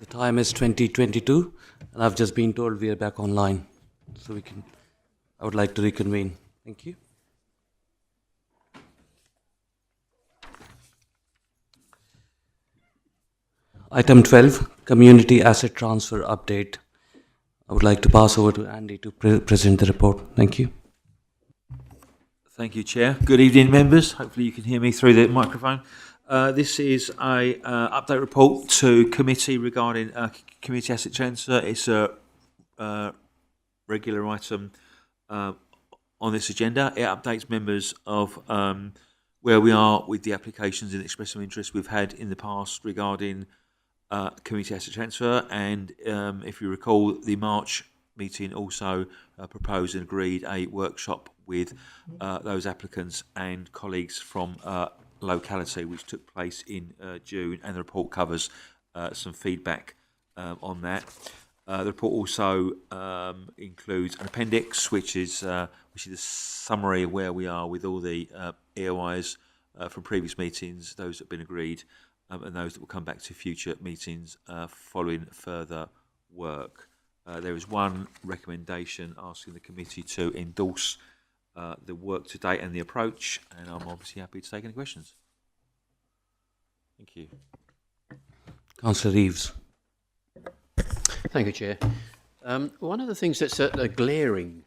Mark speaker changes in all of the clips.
Speaker 1: The time is 20:22, and I've just been told we are back online. So I would like to reconvene. Thank you. Item 12, Community Asset Transfer Update. I would like to pass over to Andy to present the report. Thank you.
Speaker 2: Thank you, Chair. Good evening, members. Hopefully you can hear me through the microphone. This is a update report to committee regarding community asset transfer. It's a regular item on this agenda. It updates members of where we are with the applications and expression of interest we've had in the past regarding community asset transfer. And if you recall, the March meeting also proposed and agreed a workshop with those applicants and colleagues from locality, which took place in June, and the report covers some feedback on that. The report also includes an appendix, which is a summary of where we are with all the EOIs from previous meetings, those that have been agreed, and those that will come back to future meetings following further work. There is one recommendation asking the committee to endorse the work to date and the approach, and I'm obviously happy to take any questions. Thank you.
Speaker 1: Councillor Reeves.
Speaker 3: Thank you, Chair. One of the things that's a glaring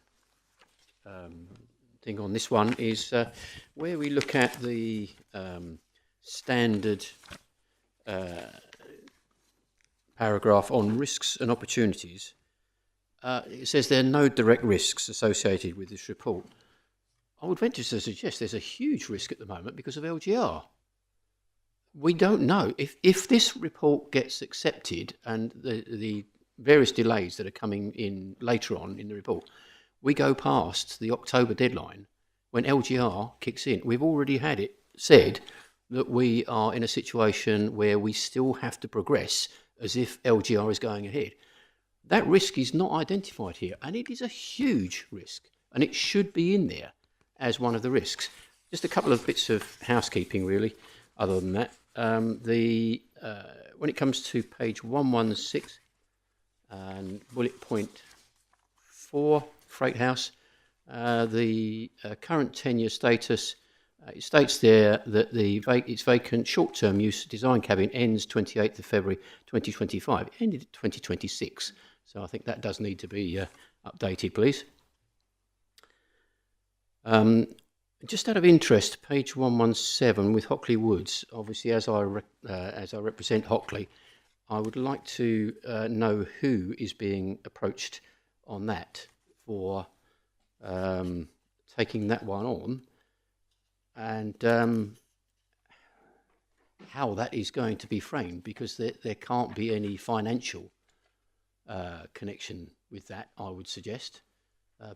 Speaker 3: thing on this one is where we look at the standard paragraph on risks and opportunities. It says there are no direct risks associated with this report. I would venture to suggest there's a huge risk at the moment because of LGR. We don't know if this report gets accepted and the various delays that are coming in later on in the report, we go past the October deadline when LGR kicks in. We've already had it said that we are in a situation where we still have to progress as if LGR is going ahead. That risk is not identified here, and it is a huge risk, and it should be in there as one of the risks. Just a couple of bits of housekeeping, really, other than that. When it comes to page 116 and bullet point 4, Freight House, the current tenure status, it states there that its vacant short-term use design cabin ends 28th of February 2025. It ended 2026, so I think that does need to be updated, please. Just out of interest, page 117 with Hockley Woods. Obviously, as I represent Hockley, I would like to know who is being approached on that for taking that one on, and how that is going to be framed, because there can't be any financial connection with that, I would suggest,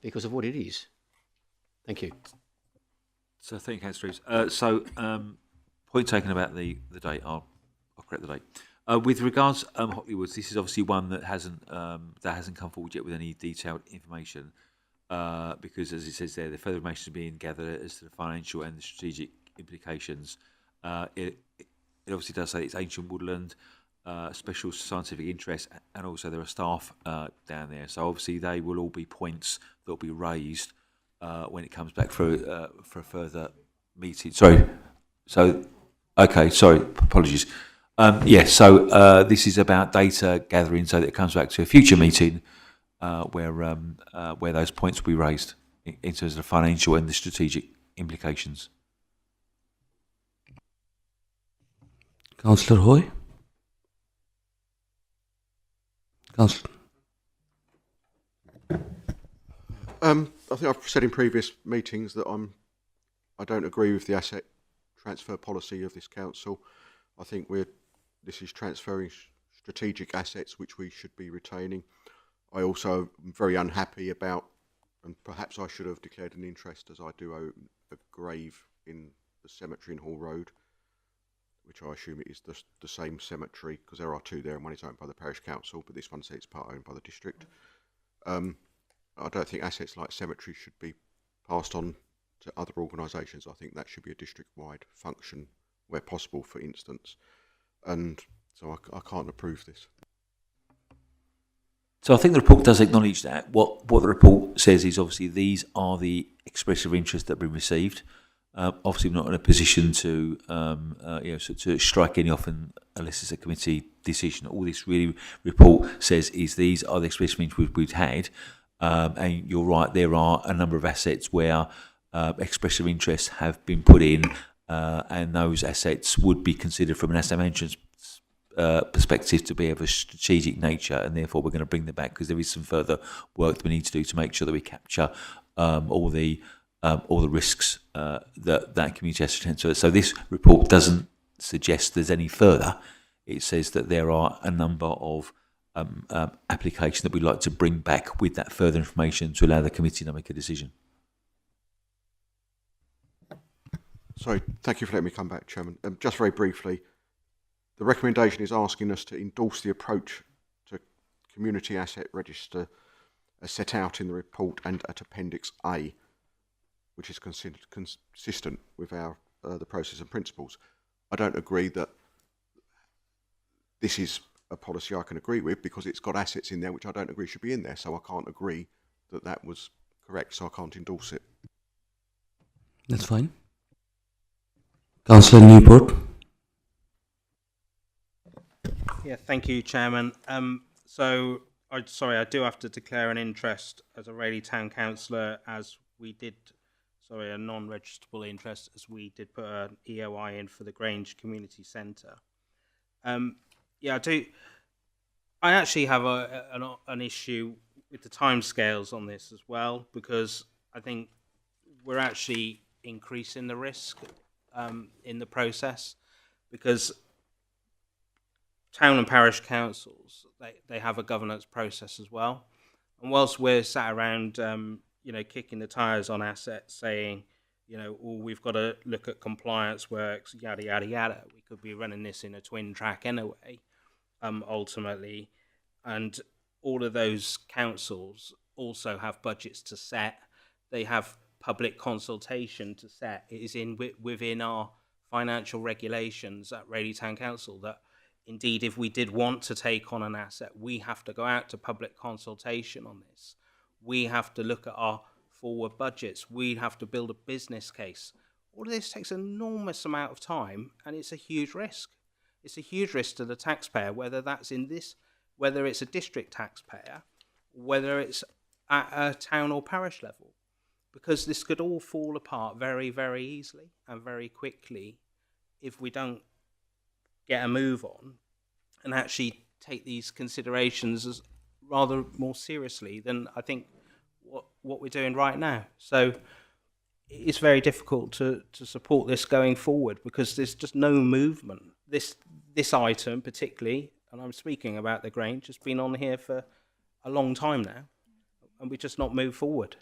Speaker 3: because of what it is. Thank you.
Speaker 2: So thank you, Councillor Reeves. Point taken about the date. I'll correct the date. With regards Hockley Woods, this is obviously one that hasn't come forward yet with any detailed information, because, as it says there, the further information is being gathered as to the financial and the strategic implications. It obviously does say it's ancient woodland, special scientific interest, and also there are staff down there. So obviously they will all be points that will be raised when it comes back for a further meeting. Apologies. This is about data gathering so that it comes back to a future meeting where those points will be raised in terms of the financial and the strategic implications.
Speaker 1: Councillor Hoy. Councillor.
Speaker 4: I think I've said in previous meetings that I don't agree with the asset transfer policy of this council. I think this is transferring strategic assets which we should be retaining. I also am very unhappy about, and perhaps I should have declared an interest, as I do own a grave in the cemetery in Hall Road, which I assume it is the same cemetery, because there are two there, and one is owned by the parish council, but this one says it's part owned by the district. I don't think assets like cemeteries should be passed on to other organisations. I think that should be a district-wide function where possible, for instance. And so I can't approve this.
Speaker 2: So I think the report does acknowledge that. What the report says is obviously these are the expressions of interest that have been received. Obviously, we're not in a position to to strike any off unless it's a committee decision. All this really report says is these are the expressions of interest we've had. And you're right, there are a number of assets where expressions of interest have been put in, and those assets would be considered from an asset management perspective to be of a strategic nature, and therefore we're going to bring them back because there is some further work that we need to do to make sure that we capture all the risks that community has to attend to. So this report doesn't suggest there's any further. It says that there are a number of applications that we'd like to bring back with that further information to allow the committee to make a decision.
Speaker 4: Sorry, thank you for letting me come back, Chairman. Just very briefly, the recommendation is asking us to endorse the approach to community asset register as set out in the report and at Appendix A, which is considered consistent with our the process and principles. I don't agree that this is a policy I can agree with because it's got assets in there which I don't agree should be in there, so I can't agree that that was correct, so I can't endorse it.
Speaker 1: That's fine. Councillor Newport.
Speaker 5: Yeah, thank you, Chairman. So, I do have to declare an interest as a Rayleigh Town Councillor, as we did, a non-registrable interest, as we did put an EOI in for the Grange Community Centre. Yeah, I do. I actually have an issue with the timescales on this as well, because I think we're actually increasing the risk in the process, because town and parish councils, they have a governance process as well. And whilst we're sat around, kicking the tyres on assets, saying, we've got to look at compliance works, yada, yada, yada, we could be running this in a twin track anyway, ultimately. And all of those councils also have budgets to set. They have public consultation to set. It is within our financial regulations at Rayleigh Town Council that indeed, if we did want to take on an asset, we have to go out to public consultation on this. We have to look at our forward budgets. We have to build a business case. All of this takes an enormous amount of time, and it's a huge risk. It's a huge risk to the taxpayer, whether it's a district taxpayer, whether it's at a town or parish level, because this could all fall apart very, very easily and very quickly if we don't get a move on and actually take these considerations as rather more seriously than I think what we're doing right now. So it's very difficult to support this going forward because there's just no movement. This item particularly, and I'm speaking about the Grange, has been on here for a long time now, and we just not moved forward.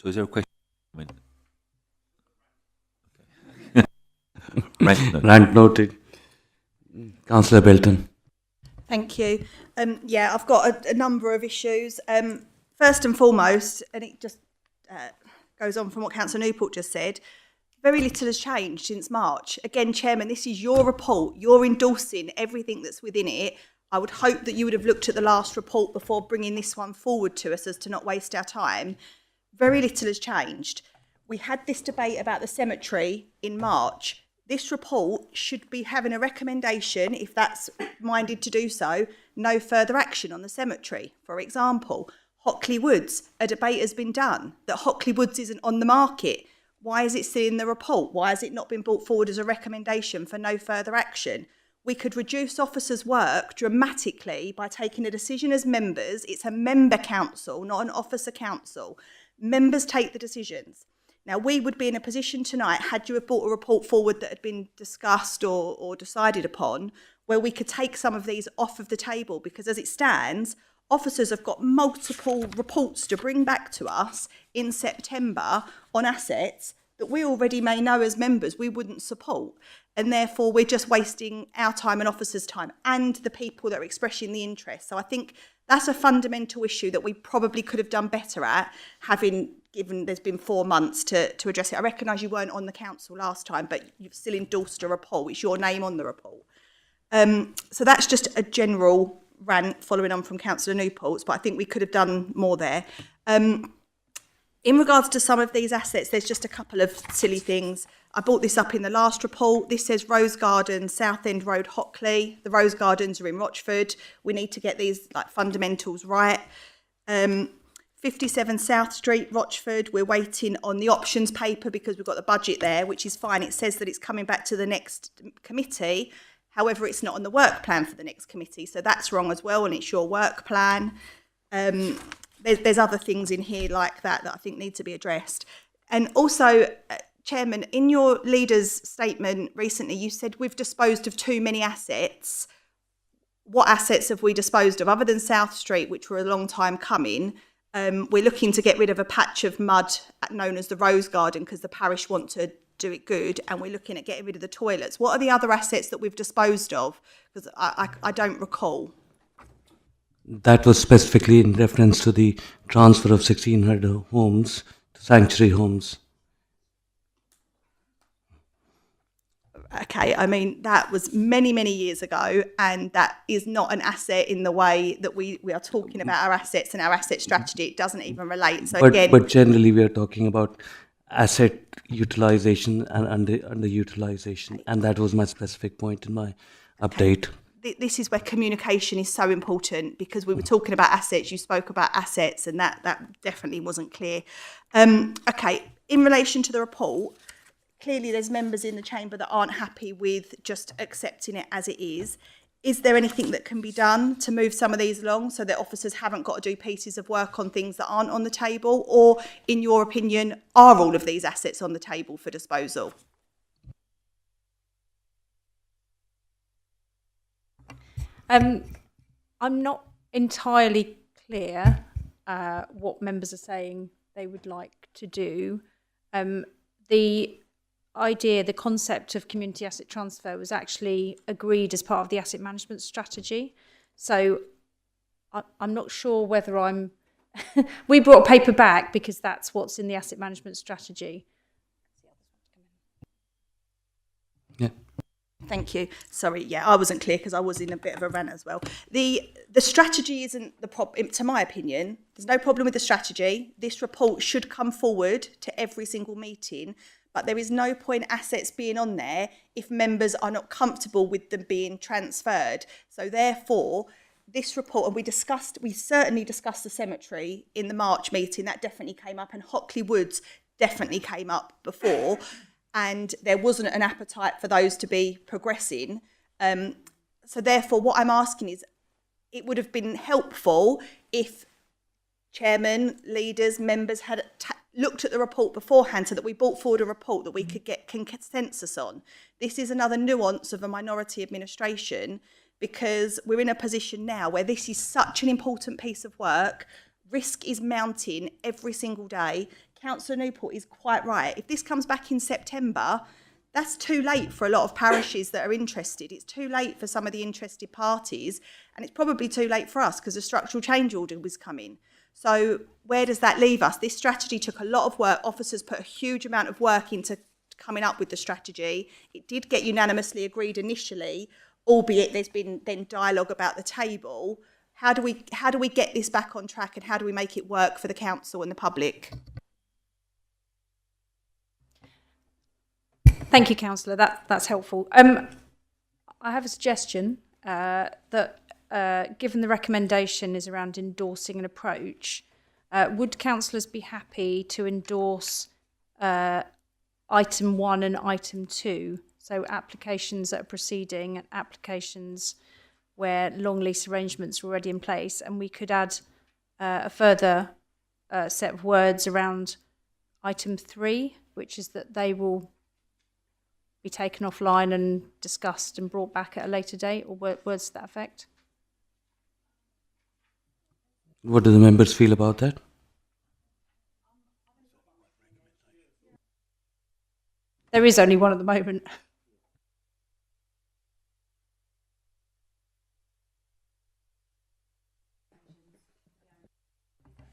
Speaker 2: So is there a question? Okay.
Speaker 1: Rant noted. Councillor Belton.
Speaker 6: Thank you. I've got a number of issues. First and foremost, and it just goes on from what Councillor Newport just said, very little has changed since March. Again, Chairman, this is your report. You're endorsing everything that's within it. I would hope that you would have looked at the last report before bringing this one forward to us as to not waste our time. Very little has changed. We had this debate about the cemetery in March. This report should be having a recommendation, if that's minded to do so, no further action on the cemetery. For example, Hockley Woods, a debate has been done that Hockley Woods isn't on the market. Why is it still in the report? Why has it not been brought forward as a recommendation for no further action? We could reduce officers' work dramatically by taking a decision as members. It's a member council, not an officer council. Members take the decisions. Now, we would be in a position tonight, had you have brought a report forward that had been discussed or decided upon, where we could take some of these off of the table, because as it stands, officers have got multiple reports to bring back to us in September on assets that we already may know as members we wouldn't support. And therefore, we're just wasting our time and officers' time and the people that are expressing the interest. So I think That's a fundamental issue that we probably could have done better at, having given there's been 4 months to address it. I recognise you weren't on the council last time, but you've still endorsed a report. It's your name on the report. So that's just a general rant following on from Councillor Newport's, but I think we could have done more there. In regards to some of these assets, there's just a couple of silly things. I brought this up in the last report. This says Rose Garden, Southend Road, Hockley. The Rose Gardens are in Rochford. We need to get these fundamentals right. 57 South Street, Rochford. We're waiting on the options paper because we've got the budget there, which is fine. It says that it's coming back to the next committee. However, it's not on the work plan for the next committee, so that's wrong as well, and it's your work plan. There's other things in here like that I think need to be addressed. And also, Chairman, in your leader's statement recently, you said we've disposed of too many assets. What assets have we disposed of? Other than South Street, which were a long time coming, we're looking to get rid of a patch of mud known as the Rose Garden because the parish want to do it good, and we're looking at getting rid of the toilets. What are the other assets that we've disposed of? Because I don't recall.
Speaker 1: That was specifically in reference to the transfer of 1,600 homes to sanctuary homes.
Speaker 6: Okay, I mean, that was many, many years ago, and that is not an asset in the way that we are talking about our assets and our asset strategy. It doesn't even relate. So
Speaker 1: But generally, we are talking about asset utilization and underutilization, and that was my specific point in my update.
Speaker 6: This is where communication is so important, because we were talking about assets, you spoke about assets, and that definitely wasn't clear. Okay, in relation to the report, clearly there's members in the chamber that aren't happy with just accepting it as it is. Is there anything that can be done to move some of these along so that officers haven't got to do pieces of work on things that aren't on the table? Or, in your opinion, are all of these assets on the table for disposal?
Speaker 7: I'm not entirely clear what members are saying they would like to do. The idea, the concept of community asset transfer was actually agreed as part of the asset management strategy. So I'm not sure whether I'm... We brought a paper back because that's what's in the asset management strategy.
Speaker 1: Yeah.
Speaker 6: Thank you. Sorry, yeah, I wasn't clear because I was in a bit of a rant as well. The strategy isn't the problem, to my opinion. There's no problem with the strategy. This report should come forward to every single meeting, but there is no point assets being on there if members are not comfortable with them being transferred. So therefore, this report, and we certainly discussed the cemetery in the March meeting, that definitely came up, and Hockley Woods definitely came up before. And there wasn't an appetite for those to be progressing. So therefore, what I'm asking is, it would have been helpful if chairman, leaders, members had looked at the report beforehand so that we brought forward a report that we could get consensus on. This is another nuance of a minority administration, because we're in a position now where this is such an important piece of work. Risk is mounting every single day. Councillor Newport is quite right. If this comes back in September, that's too late for a lot of parishes that are interested. It's too late for some of the interested parties, and it's probably too late for us because the structural change order was coming. So where does that leave us? This strategy took a lot of work. Officers put a huge amount of work into coming up with the strategy. It did get unanimously agreed initially, albeit there's been then dialogue about the table. How do we get this back on track, and how do we make it work for the council and the public?
Speaker 7: Thank you, Councillor. That's helpful. I have a suggestion that, given the recommendation is around endorsing an approach, would councillors be happy to endorse item 1 and item 2? So applications that are proceeding and applications where long lease arrangements are already in place, and we could add a further set of words around item 3, which is that they will be taken offline and discussed and brought back at a later date, or words to that effect.
Speaker 1: What do the members feel about that?
Speaker 7: There is only one at the moment.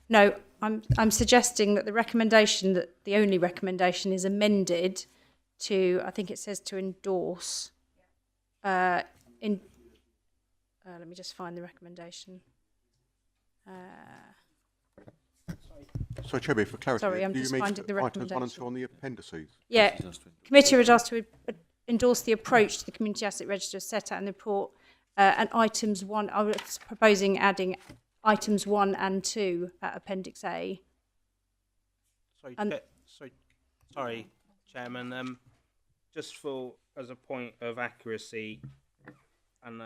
Speaker 7: No, I'm suggesting that the only recommendation is amended to, I think it says to endorse. Let me just find the recommendation.
Speaker 4: So, Chairman, for clarity,
Speaker 7: Sorry, I'm
Speaker 4: do you
Speaker 7: just
Speaker 4: mean
Speaker 7: finding the
Speaker 4: items 1 and 2
Speaker 7: recommendation.
Speaker 4: on the appendices?
Speaker 7: Yeah, committee was asked to endorse the approach to the community asset register set out in the report, and items 1. I was proposing adding items 1 and 2 at Appendix A.
Speaker 5: Sorry, Chairman. Just as a point of accuracy, and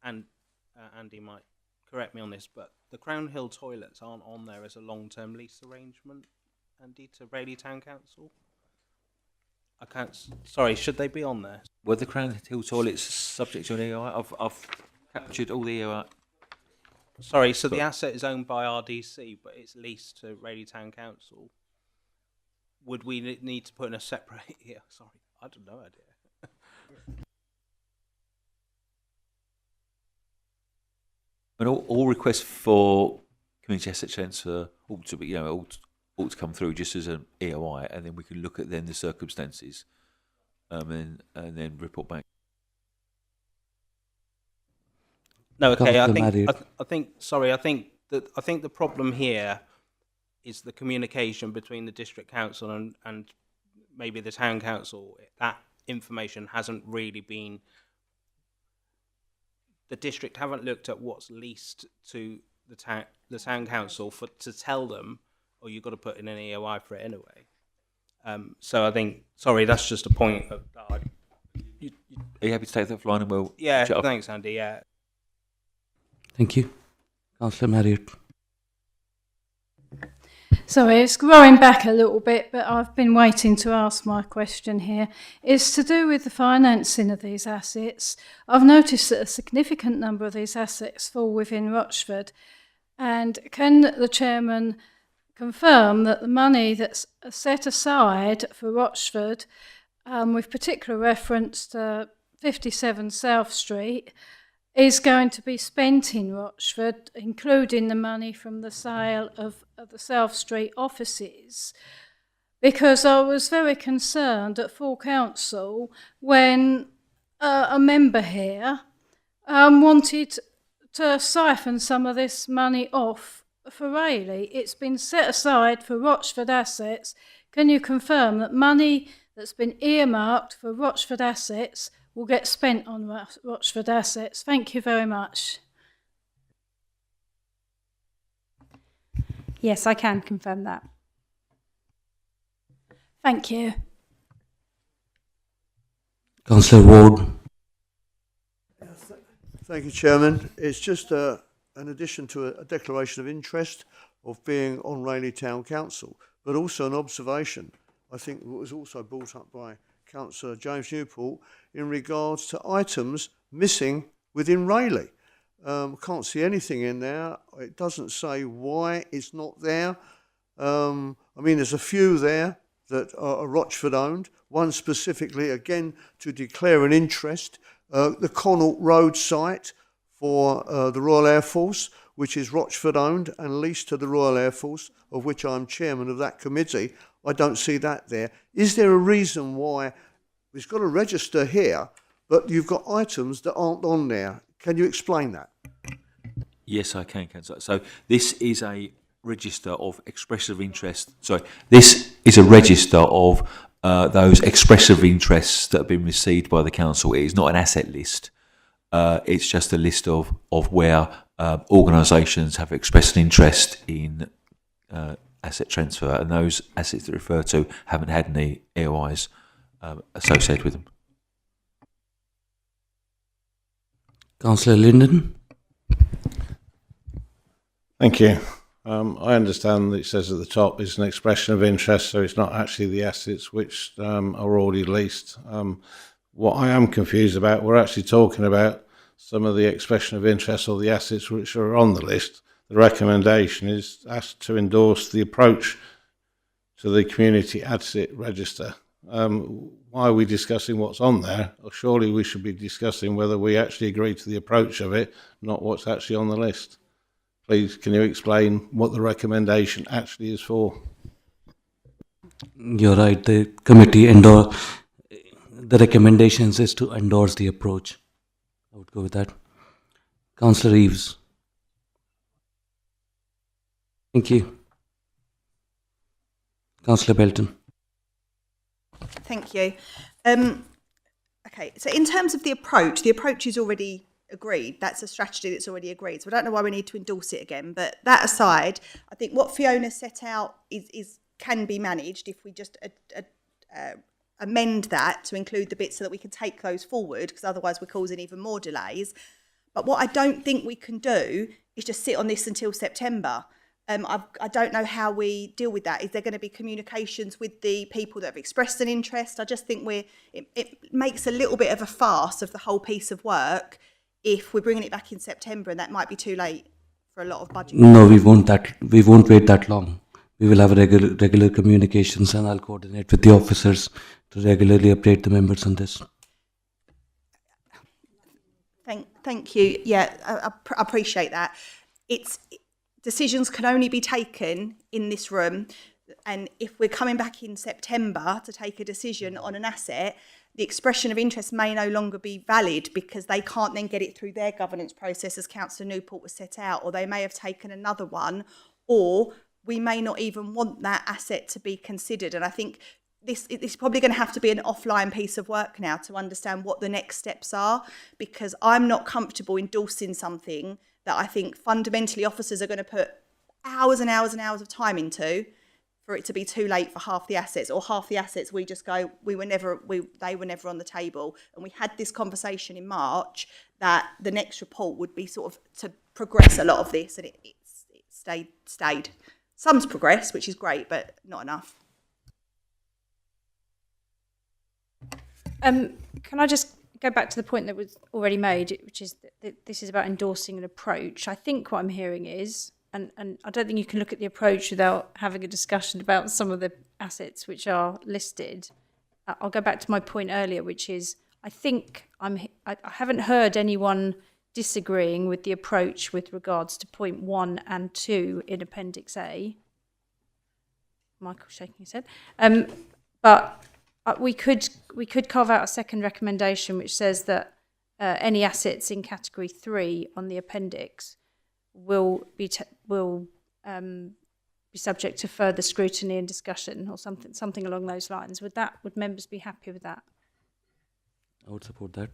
Speaker 5: Andy might correct me on this, but the Crown Hill toilets aren't on there as a long-term lease arrangement, Andy, to Rayleigh Town Council. I can't. Sorry, should they be on there?
Speaker 2: Were the Crown Hill toilets subject to an EOI? I've captured all the EOI.
Speaker 5: Sorry, so the asset is owned by RDC, but it's leased to Rayleigh Town Council. Would we need to put in a separate? Yeah, sorry, I don't know idea.
Speaker 2: And all requests for community asset transfer ought to be, ought to come through just as an EOI, and then we can look at then the circumstances, and then report back.
Speaker 5: No, okay. I
Speaker 1: Councillor
Speaker 5: think the problem here is the communication between the district council and maybe the town council. That information hasn't really been. The district haven't looked at what's leased to the town council to tell them, oh, you've got to put in an EOI for it anyway. So I think, sorry, that's just a point of.
Speaker 2: Are you happy to take that offline and we'll?
Speaker 5: Yeah,
Speaker 2: chat up?
Speaker 5: thanks, Andy. Yeah.
Speaker 1: Thank you. Councillor Marriott.
Speaker 8: Sorry, it's growing back a little bit, but I've been waiting to ask my question here. It's to do with the financing of these assets. I've noticed that a significant number of these assets fall within Rochford. And can the chairman confirm that the money that's set aside for Rochford, with particular reference to 57 South Street, is going to be spent in Rochford, including the money from the sale of the South Street offices? Because I was very concerned at full council when a member here wanted to siphon some of this money off for Rayleigh. It's been set aside for Rochford assets. Can you confirm that money that's been earmarked for Rochford assets will get spent on Rochford assets? Thank you very much.
Speaker 7: Yes, I can confirm that.
Speaker 8: Thank you.
Speaker 1: Councillor Ward.
Speaker 9: Thank you, Chairman. It's just an addition to a declaration of interest of being on Rayleigh Town Council, but also an observation, I think, what was also brought up by Councillor James Newport in regards to items missing within Rayleigh. Can't see anything in there. It doesn't say why it's not there. I mean, there's a few there that are Rochford owned. One specifically, again, to declare an interest, the Connaught Road site for the Royal Air Force, which is Rochford owned and leased to the Royal Air Force, of which I'm chairman of that committee. I don't see that there. Is there a reason why we've got a register here, but you've got items that aren't on there? Can you explain that?
Speaker 2: Yes, I can, Councillor. So this is a register of expressive interest. Sorry, this is a register of those expressive interests that have been received by the council. It is not an asset list. It's just a list of where organisations have expressed an interest in asset transfer, and those assets that refer to haven't had any EOIs associated with them.
Speaker 1: Councillor Linden.
Speaker 10: Thank you. I understand that it says at the top it's an expression of interest, so it's not actually the assets which are already leased. What I am confused about, we're actually talking about some of the expression of interest or the assets which are on the list. The recommendation is asked to endorse the approach to the community asset register. Why are we discussing what's on there? Or surely we should be discussing whether we actually agree to the approach of it, not what's actually on the list. please can you explain what the recommendation actually is for?
Speaker 1: You're right. The committee the recommendations is to endorse the approach. I would go with that. Councillor Reeves. Thank you. Councillor Belton.
Speaker 6: Thank you. Okay, so in terms of the approach is already agreed. That's a strategy that's already agreed. So I don't know why we need to endorse it again. But that aside, I think what Fiona set out can be managed if we just amend that to include the bits so that we can take those forward, because otherwise we're causing even more delays. But what I don't think we can do is just sit on this until September. I don't know how we deal with that. Is there going to be communications with the people that have expressed an interest? I just think it makes a little bit of a farce of the whole piece of work if we're bringing it back in September, and that might be too late for a lot of budget.
Speaker 1: No, we won't wait that long. We will have regular communications, and I'll coordinate with the officers to regularly update the members on this.
Speaker 6: Thank you. Yeah, I appreciate that. Decisions can only be taken in this room, and if we're coming back in September to take a decision on an asset, the expression of interest may no longer be valid because they can't then get it through their governance process as Councillor Newport was set out, or they may have taken another one, or we may not even want that asset to be considered. And I think this is probably going to have to be an offline piece of work now to understand what the next steps are, because I'm not comfortable endorsing something that I think fundamentally officers are going to put hours and hours and hours of time into for it to be too late for half the assets, or half the assets we just go, they were never on the table. And we had this conversation in March that the next report would be sort of to progress a lot of this, and it stayed. Some's progressed, which is great, but not enough.
Speaker 7: Can I just go back to the point that was already made, which is that this is about endorsing an approach? I think what I'm hearing is, and I don't think you can look at the approach without having a discussion about some of the assets which are listed. I'll go back to my point earlier, which is I haven't heard anyone disagreeing with the approach with regards to point 1 and 2 in Appendix A. Michael shaking his head. But we could carve out a second recommendation which says that any assets in category 3 on the appendix will be subject to further scrutiny and discussion, or something along those lines. Would members be happy with that?
Speaker 1: I would support that.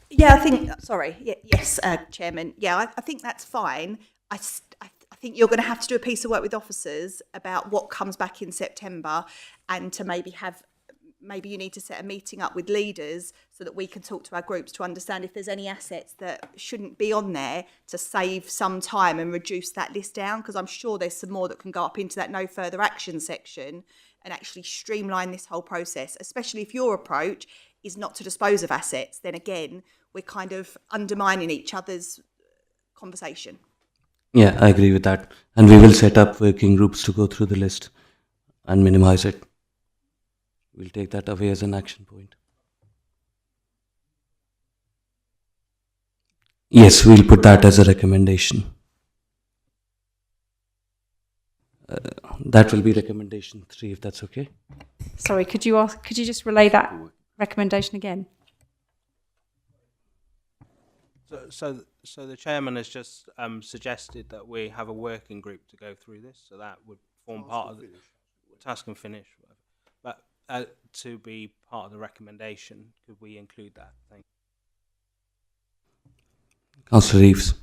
Speaker 6: Yeah, I think. Sorry. Yes, Chairman. Yeah, I think that's fine. I think you're going to have to do a piece of work with officers about what comes back in September, and to maybe you need to set a meeting up with leaders so that we can talk to our groups to understand if there's any assets that shouldn't be on there, to save some time and reduce that list down, because I'm sure there's some more that can go up into that no further action section and actually streamline this whole process, especially if your approach is not to dispose of assets. Then again, we're kind of undermining each other's conversation.
Speaker 1: Yeah, I agree with that. And we will set up working groups to go through the list and minimize it. We'll take that away as an action point. Yes, we'll put that as a recommendation. That will be recommendation 3, if that's okay.
Speaker 7: Sorry, could you just relay that recommendation again?
Speaker 5: So the chairman has just suggested that we have a working group to go through this, so that would form part of the task and finish. But to be part of the recommendation, could we include that? Thank you.
Speaker 1: Councillor Reeves.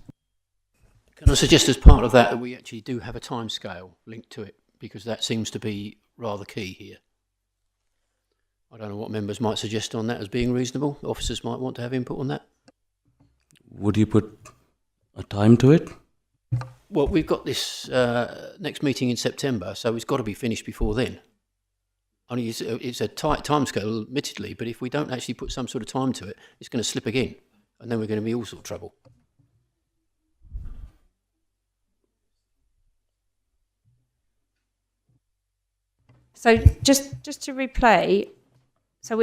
Speaker 3: Can I suggest as part of that we actually do have a timescale linked to it, because that seems to be rather key here. I don't know what members might suggest on that as being reasonable. Officers might want to have input on that.
Speaker 1: Would you put a time to it?
Speaker 3: Well, we've got this next meeting in September, so it's got to be finished before then. Only it's a tight timescale, admittedly, but if we don't actually put some sort of time to it, it's going to slip again, and then we're going to be all sort of trouble. So
Speaker 7: just to replay, so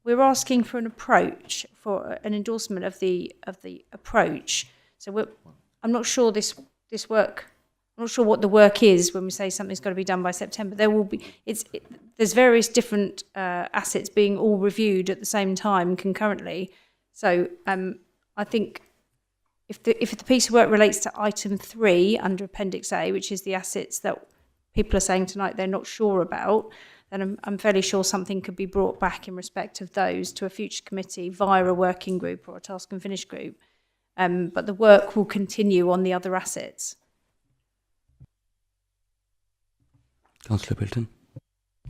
Speaker 7: we're asking for an approach, for an endorsement of the approach. So I'm not sure this work. I'm not sure what the work is when we say something's got to be done by September. There will be there's various different assets being all reviewed at the same time concurrently. So I think if the piece of work relates to item 3 under Appendix A, which is the assets that people are saying tonight they're not sure about, then I'm fairly sure something could be brought back in respect of those to a future committee via a working group or a task and finish group. But the work will continue on the other assets.
Speaker 1: Councillor Bilton.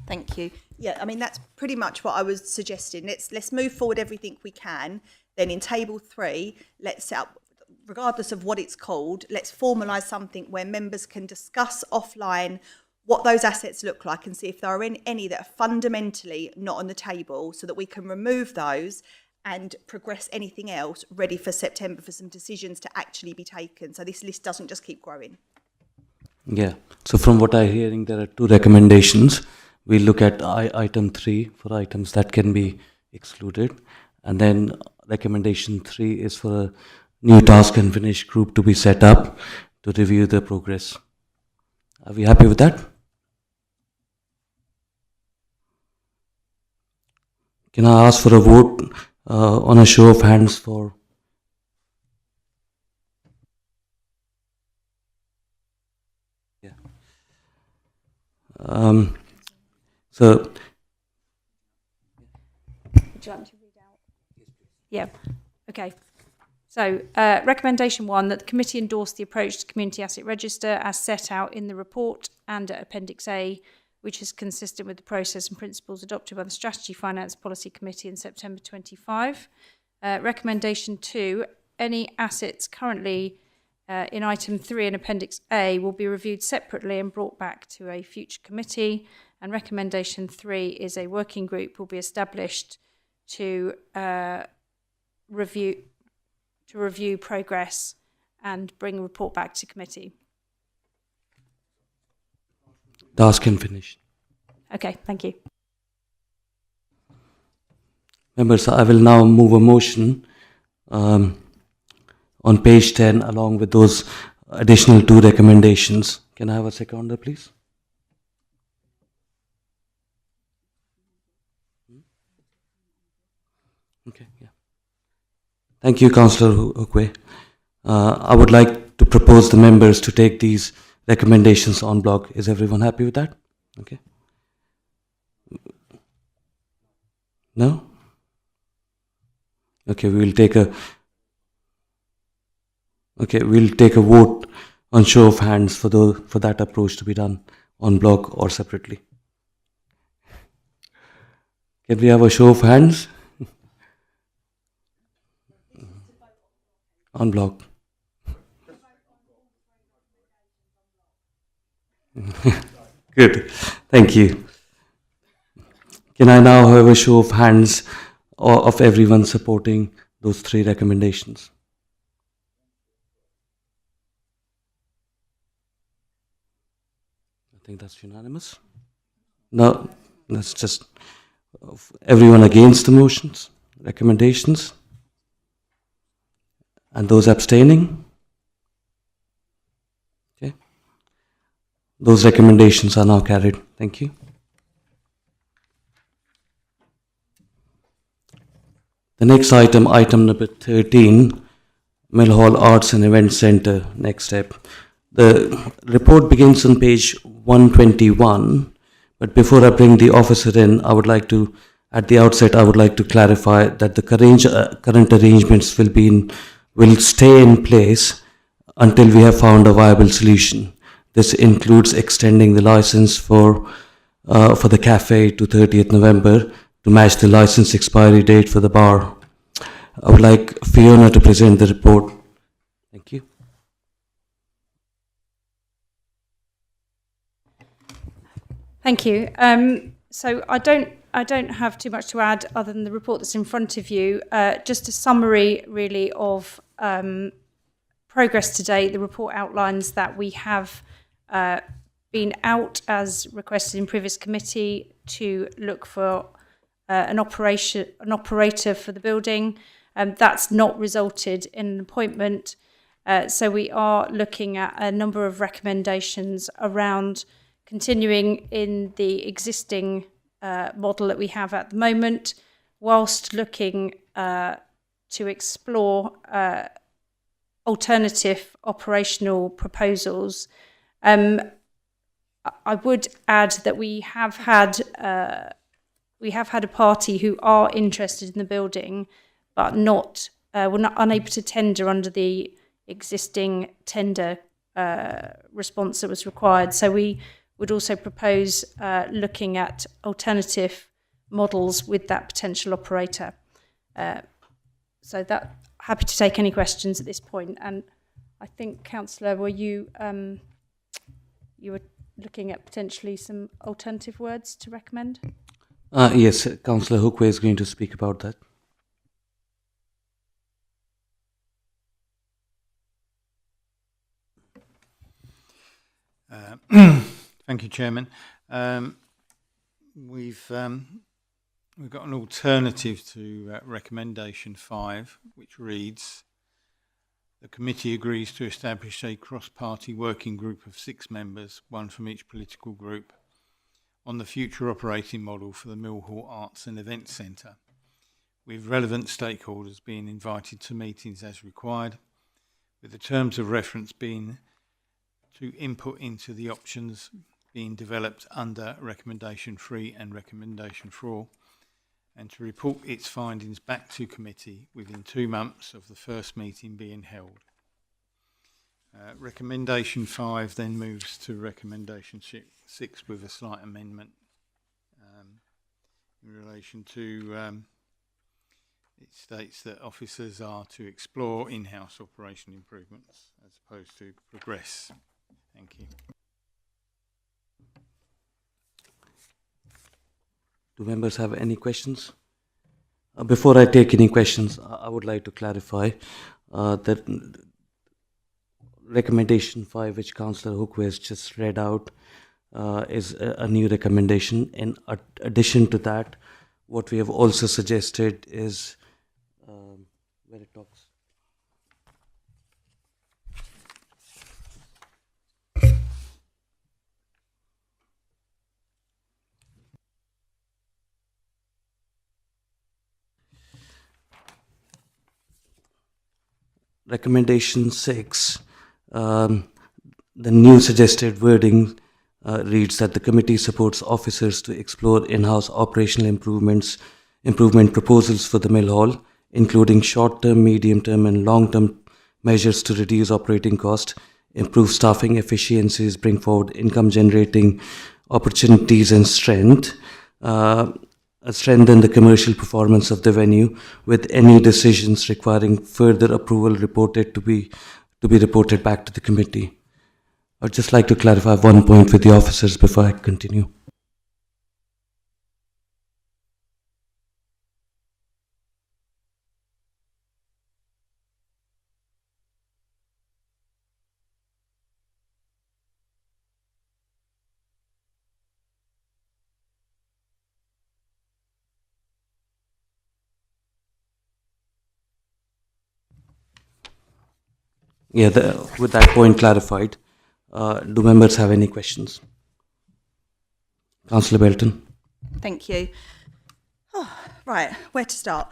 Speaker 6: Thank you. Yeah, I mean, that's pretty much what I was suggesting. Let's move forward everything we can. Then in table 3, let's set up, regardless of what it's called, let's formalise something where members can discuss offline what those assets look like and see if there are any that are fundamentally not on the table, so that we can remove those and progress anything else ready for September for some decisions to actually be taken. So this list doesn't just keep growing.
Speaker 1: Yeah. So from what I'm hearing, there are 2 recommendations. We look at item 3 for items that can be excluded, and then recommendation 3 is for a new task and finish group to be set up to review the progress. Are we happy with that? Can I ask for a vote on a show of hands for? Yeah. So.
Speaker 7: Would you like me to read out? Yeah. Okay. So, recommendation 1, that the committee endorse the approach to community asset register as set out in the report and at Appendix A, which is consistent with the process and principles adopted by the Strategy Finance Policy Committee in September 25. Recommendation 2, any assets currently in item 3 in Appendix A will be reviewed separately and brought back to a future committee. And recommendation 3 is a working group will be established to review progress and bring a report back to committee.
Speaker 1: Task and finish.
Speaker 7: Okay, thank you.
Speaker 1: Members, I will now move a motion on page 10 along with those additional 2 recommendations. Can I have a seconder, please? Okay, yeah. Thank you, Councillor Ukwe. I would like to propose the members to take these recommendations en bloc. Is everyone happy with that? Okay. No? Okay, we'll take a vote on show of hands for that approach to be done en bloc or separately. Can we have a show of hands? En bloc. Good. Thank you. Can I now have a show of hands of everyone supporting those 3 recommendations? I think that's unanimous. No, that's just everyone against the motions, recommendations. And those abstaining? Okay. Those recommendations are now carried. Thank you. The next item, item number 13, Mill Hall Arts and Events Centre, next step. The report begins on page 121, but before I bring the officer in, I would like to clarify that the current arrangements will stay in place until we have found a viable solution. This includes extending the license for the cafe to 30th November to match the license expiry date for the bar. I would like Fiona to present the report. Thank you.
Speaker 7: Thank you. So I don't have too much to add other than the report that's in front of you. Just a summary, really, of progress to date. The report outlines that we have been out, as requested in previous committee, to look for an operator for the building. That's not resulted in an appointment. So we are looking at a number of recommendations around continuing in the existing model that we have at the moment, whilst looking to explore alternative operational proposals. I would add that we have had a party who are interested in the building, but were not unable to tender under the existing tender response that was required. So we would also propose looking at alternative models with that potential operator. So that, happy to take any questions at this point. And I think, Councillor, were you were looking at potentially some alternative words to recommend?
Speaker 1: Yes, Councillor Hookway is going to speak about that.
Speaker 11: Thank you, Chairman. We've got an alternative to recommendation 5, which reads: the committee agrees to establish a cross-party working group of 6 members, 1 from each political group, on the future operating model for the Mill Hall Arts and Events Centre, with relevant stakeholders being invited to meetings as required, with the terms of reference being to input into the options being developed under Recommendation 3 and Recommendation 4, and to report its findings back to committee within 2 months of the first meeting being held. Recommendation 5 then moves to Recommendation 6 with a slight amendment in relation to it states that officers are to explore in-house operation improvements as opposed to progress. Thank you.
Speaker 1: Do members have any questions? Before I take any questions, I would like to clarify that recommendation 5, which Councillor Hookway has just read out, is a new recommendation. In addition to that, what we have also suggested is where it talks. Recommendation 6, the new suggested wording reads that the committee supports officers to explore in-house operational improvement proposals for the Mill Hall, including short-term, medium-term and long-term measures to reduce operating cost, improve staffing efficiencies, bring forward income-generating opportunities and strengthen the commercial performance of the venue, with any decisions requiring further approval reported to be reported back to the committee. I'd just like to clarify one point with the officers before I continue. Yeah, with that point clarified, do members have any questions? Councillor Belton.
Speaker 6: Thank you. Right, where to start?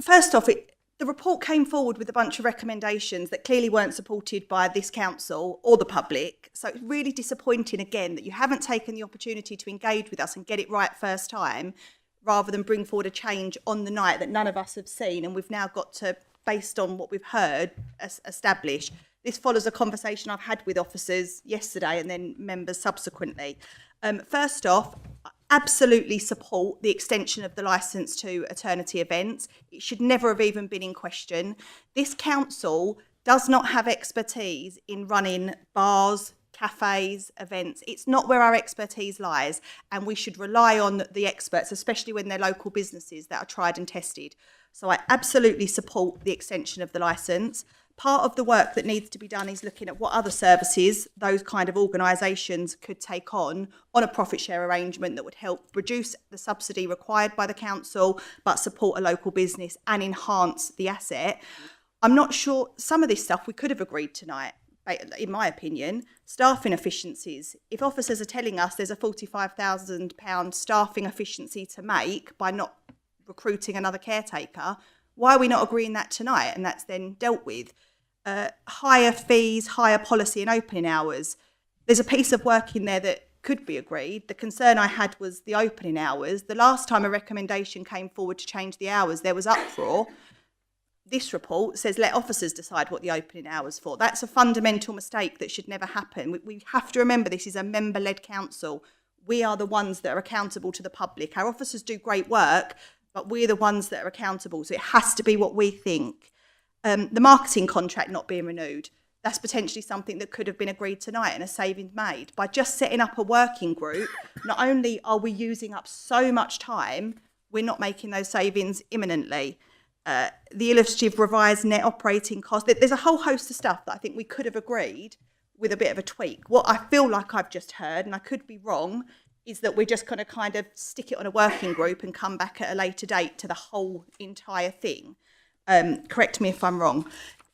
Speaker 6: First off, the report came forward with a bunch of recommendations that clearly weren't supported by this council or the public. So it's really disappointing, again, that you haven't taken the opportunity to engage with us and get it right first time, rather than bring forward a change on the night that none of us have seen, and we've now got to, based on what we've heard, establish. This follows a conversation I've had with officers yesterday and then members subsequently. First off, I absolutely support the extension of the licence to Eternity Events. It should never have even been in question. This council does not have expertise in running bars, cafes, events. It's not where our expertise lies, and we should rely on the experts, especially when they're local businesses that are tried and tested. So I absolutely support the extension of the licence. part of the work that needs to be done is looking at what other services those kind of organisations could take on a profit share arrangement that would help reduce the subsidy required by the council, but support a local business and enhance the asset. I'm not sure, some of this stuff we could have agreed tonight, in my opinion. Staffing efficiencies. If officers are telling us there's a £45,000 staffing efficiency to make by not recruiting another caretaker, why are we not agreeing that tonight and that's then dealt with? Higher fees, higher policy and opening hours. There's a piece of work in there that could be agreed. The concern I had was the opening hours. The last time a recommendation came forward to change the hours, there was uproar. This report says let officers decide what the opening hours for. That's a fundamental mistake that should never happen. We have to remember this is a member-led council. We are the ones that are accountable to the public. Our officers do great work, but we're the ones that are accountable. So it has to be what we think. The marketing contract not being renewed, that's potentially something that could have been agreed tonight and a savings made. By just setting up a working group, not only are we using up so much time, we're not making those savings imminently. The illustrative revised net operating cost. There's a whole host of stuff that I think we could have agreed with a bit of a tweak. What I feel like I've just heard, and I could be wrong, is that we're just going to kind of stick it on a working group and come back at a later date to the whole entire thing. Correct me if I'm wrong.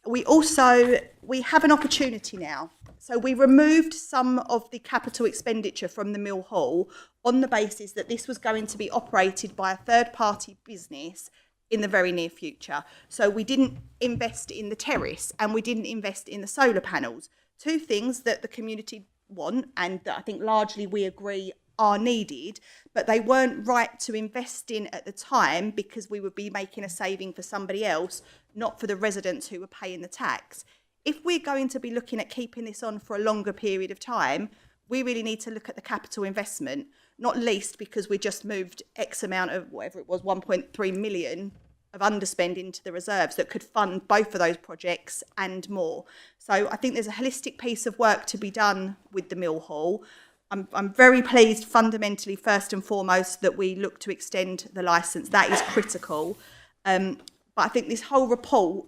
Speaker 6: We have an opportunity now. So we removed some of the capital expenditure from the Mill Hall on the basis that this was going to be operated by a third-party business in the very near future. So we didn't invest in the terrace and we didn't invest in the solar panels. Two things that the community want and that I think largely we agree are needed, but they weren't right to invest in at the time because we would be making a saving for somebody else, not for the residents who were paying the tax. If we're going to be looking at keeping this on for a longer period of time, we really need to look at the capital investment, not least because we just moved X amount of, whatever it was, 1.3 million of underspend into the reserves that could fund both of those projects and more. So I think there's a holistic piece of work to be done with the Mill Hall. I'm very pleased fundamentally, first and foremost, that we look to extend the licence. That is critical. But I think this whole report,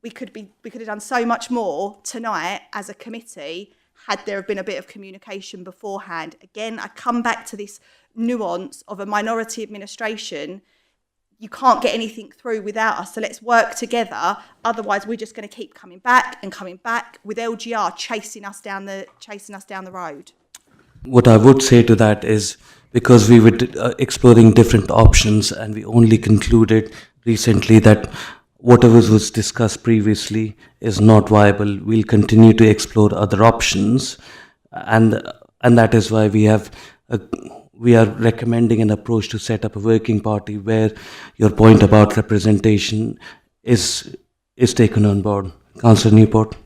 Speaker 6: we could have done so much more tonight as a committee had there been a bit of communication beforehand. Again, I come back to this nuance of a minority administration. You can't get anything through without us, so let's work together. Otherwise, we're just going to keep coming back with LGR chasing us down the road.
Speaker 1: What I would say to that is, because we were exploring different options and we only concluded recently that whatever was discussed previously is not viable, we'll continue to explore other options, and that is why we are recommending an approach to set up a working party where your point about representation is taken on board. Councillor Newport.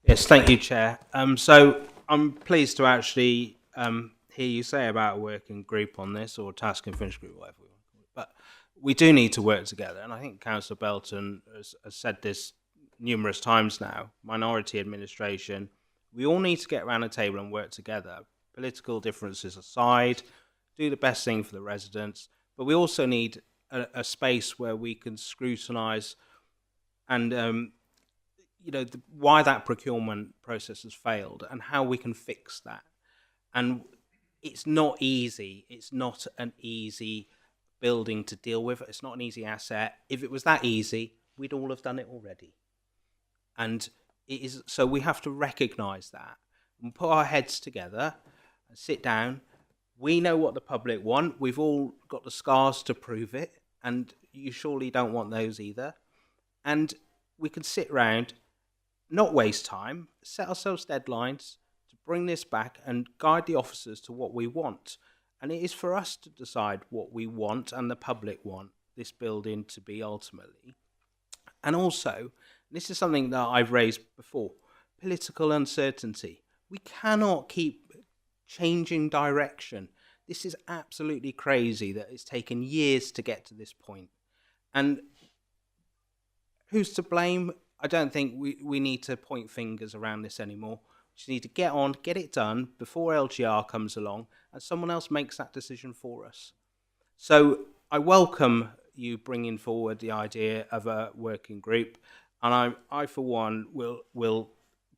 Speaker 5: Yes, thank you, Chair. So I'm pleased to actually hear you say about a working group on this, or task and finish group, whatever we want to call it. But we do need to work together, and I think Councillor Belton has said this numerous times now. Minority administration, we all need to get around a table and work together. Political differences aside, do the best thing for the residents, but we also need a space where we can scrutinise and why that procurement process has failed and how we can fix that. And it's not easy. It's not an easy building to deal with. It's not an easy asset. If it was that easy, we'd all have done it already. And it is, so we have to recognise that and put our heads together and sit down. We know what the public want. We've all got the scars to prove it, and you surely don't want those either. And we can sit round, not waste time, set ourselves deadlines to bring this back and guide the officers to what we want. And it is for us to decide what we want and the public want this building to be ultimately. And also, this is something that I've raised before, political uncertainty. We cannot keep changing direction. This is absolutely crazy that it's taken years to get to this point. And who's to blame? I don't think we need to point fingers around this anymore. We just need to get on, get it done before LGR comes along and someone else makes that decision for us. So I welcome you bringing forward the idea of a working group, and I for one will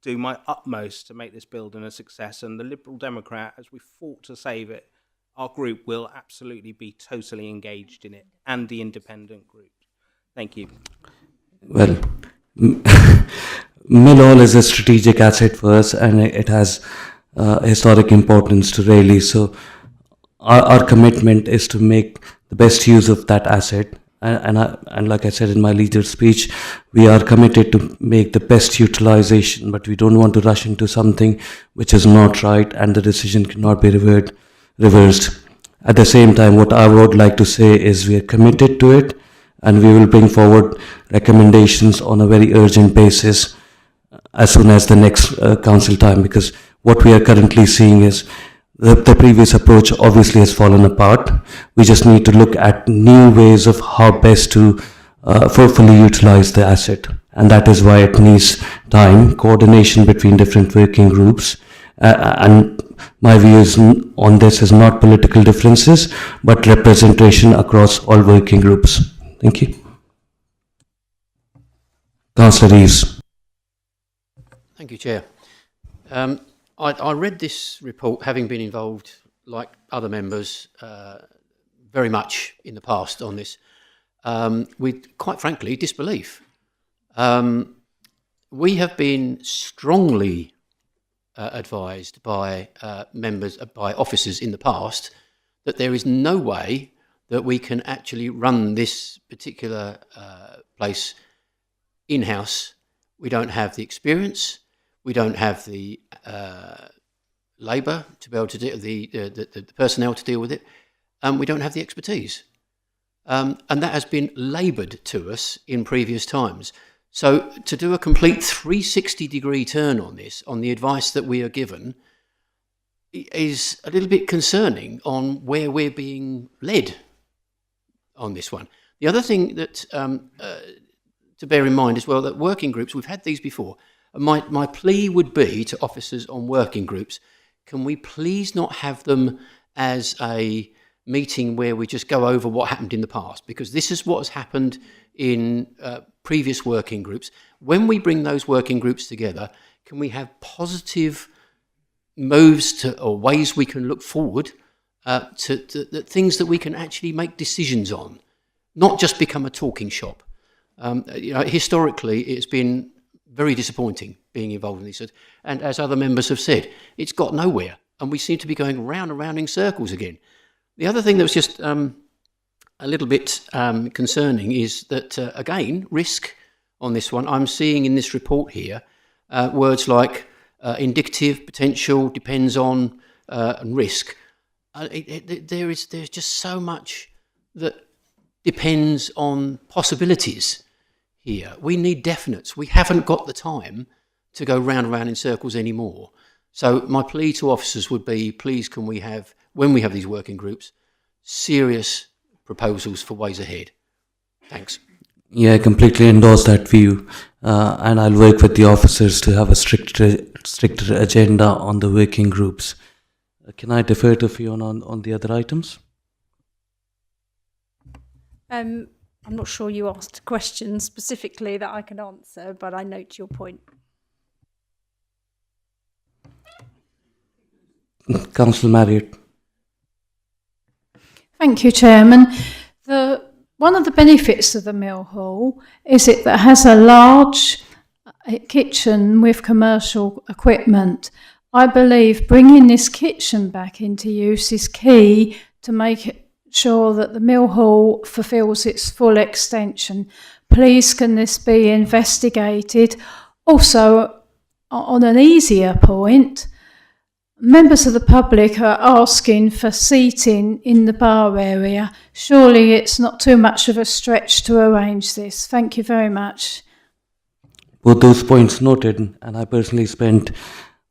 Speaker 5: do my utmost to make this building a success. And the Liberal Democrat, as we fought to save it, our group will absolutely be totally engaged in it, and the independent group. Thank you.
Speaker 1: Well, Mill Hall is a strategic asset for us, and it has historic importance to Rayleigh. So our commitment is to make the best use of that asset. And like I said in my leader speech, we are committed to make the best utilization, but we don't want to rush into something which is not right and the decision cannot be reversed. At the same time, what I would like to say is we are committed to it, and we will bring forward recommendations on a very urgent basis as soon as the next council time, because what we are currently seeing is the previous approach obviously has fallen apart. We just need to look at new ways of how best to fully utilize the asset. And that is why it needs time, coordination between different working groups. And my views on this is not political differences, but representation across all working groups. Thank you. Councillor Reeves.
Speaker 3: Thank you, Chair. I read this report, having been involved, like other members, very much in the past on this, with, quite frankly, disbelief. We have been strongly advised by by officers in the past that there is no way that we can actually run this particular place in-house. We don't have the experience. We don't have the labour to be able to do the personnel to deal with it. We don't have the expertise. And that has been laboured to us in previous times. So to do a complete 360-degree turn on this, on the advice that we are given, is a little bit concerning on where we're being led on this one. The other thing that to bear in mind as well, that working groups, we've had these before. My plea would be to officers on working groups, can we please not have them as a meeting where we just go over what happened in the past? Because this is what has happened in previous working groups. When we bring those working groups together, can we have positive moves or ways we can look forward to things that we can actually make decisions on, not just become a talking shop? Historically, it's been very disappointing being involved in these. And as other members have said, it's got nowhere. And we seem to be going round and round in circles again. The other thing that was just a little bit concerning is that, again, risk on this one. I'm seeing in this report here words like indicative, potential, depends on, and risk. There's just so much that depends on possibilities here. We need definites. We haven't got the time to go round and round in circles anymore. So my plea to officers would be, please can we have, when we have these working groups, serious proposals for ways ahead. Thanks.
Speaker 1: Yeah, I completely endorse that view. And I'll work with the officers to have a stricter agenda on the working groups. Can I defer to Fiona on the other items?
Speaker 7: I'm not sure you asked a question specifically that I can answer, but I note your point.
Speaker 1: Councillor Marriott.
Speaker 8: Thank you, Chairman. One of the benefits of the Mill Hall is that it has a large kitchen with commercial equipment. I believe bringing this kitchen back into use is key to make sure that the Mill Hall fulfills its full extension. Please can this be investigated? Also, on an easier point, members of the public are asking for seating in the bar area. Surely it's not too much of a stretch to arrange this. Thank you very much.
Speaker 1: Both those points noted, and I personally spent an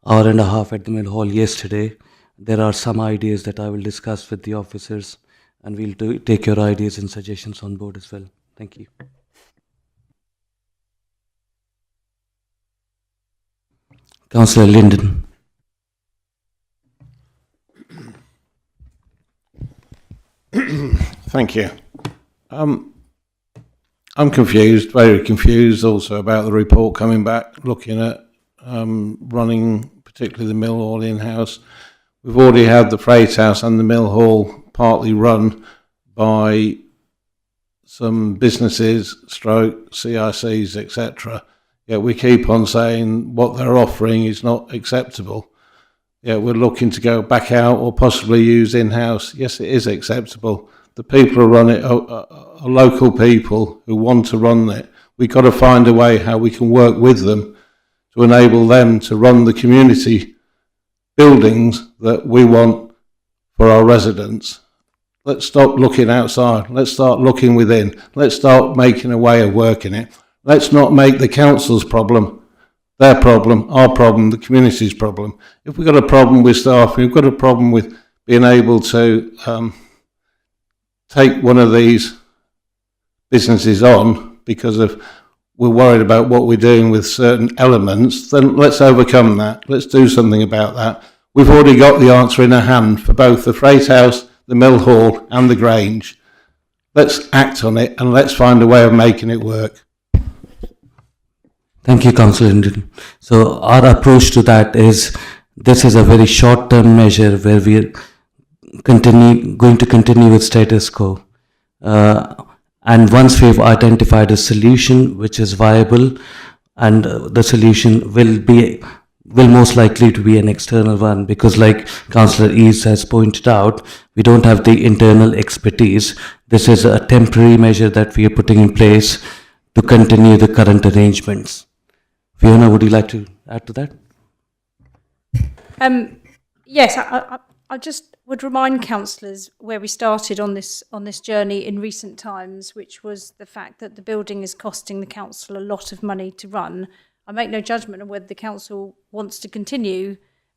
Speaker 1: hour and a half at the Mill Hall yesterday. There are some ideas that I will discuss with the officers, and we'll take your ideas and suggestions on board as well. Thank you. Councillor Linden.
Speaker 10: Thank you. I'm confused, very confused also about the report coming back, looking at running particularly the mill hall in-house. We've already had the freight house and the mill hall partly run by some businesses, stroke, CICs, etc. Yet we keep on saying what they're offering is not acceptable. Yet we're looking to go back out or possibly use in-house. Yes, it is acceptable. The people who run it are local people who want to run it. We've got to find a way how we can work with them to enable them to run the community buildings that we want for our residents. Let's stop looking outside. Let's start looking within. Let's start making a way of working it. Let's not make the council's problem their problem, our problem, the community's problem. If we've got a problem with staff, we've got a problem with being able to take one of these businesses on because of we're worried about what we're doing with certain elements, then let's overcome that. Let's do something about that. We've already got the answer in our hand for both the freight house, the mill hall and the Grange. Let's act on it and let's find a way of making it work.
Speaker 1: Thank you, Councillor Hinton. So our approach to that is this is a very short-term measure where we are going to continue with status quo. And once we've identified a solution which is viable, and the solution will most likely to be an external one, because like Councillor Eves has pointed out, we don't have the internal expertise. This is a temporary measure that we are putting in place to continue the current arrangements. Fiona, would you like to add to that?
Speaker 7: Yes, I just would remind councillors where we started on this journey in recent times, which was the fact that the building is costing the council a lot of money to run. I make no judgment on whether the council wants to continue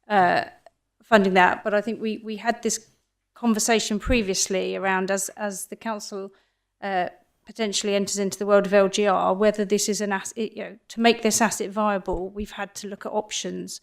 Speaker 7: funding that, but I think we had this conversation previously around as the council potentially enters into the world of LGR, whether this is an asset, to make this asset viable, we've had to look at options.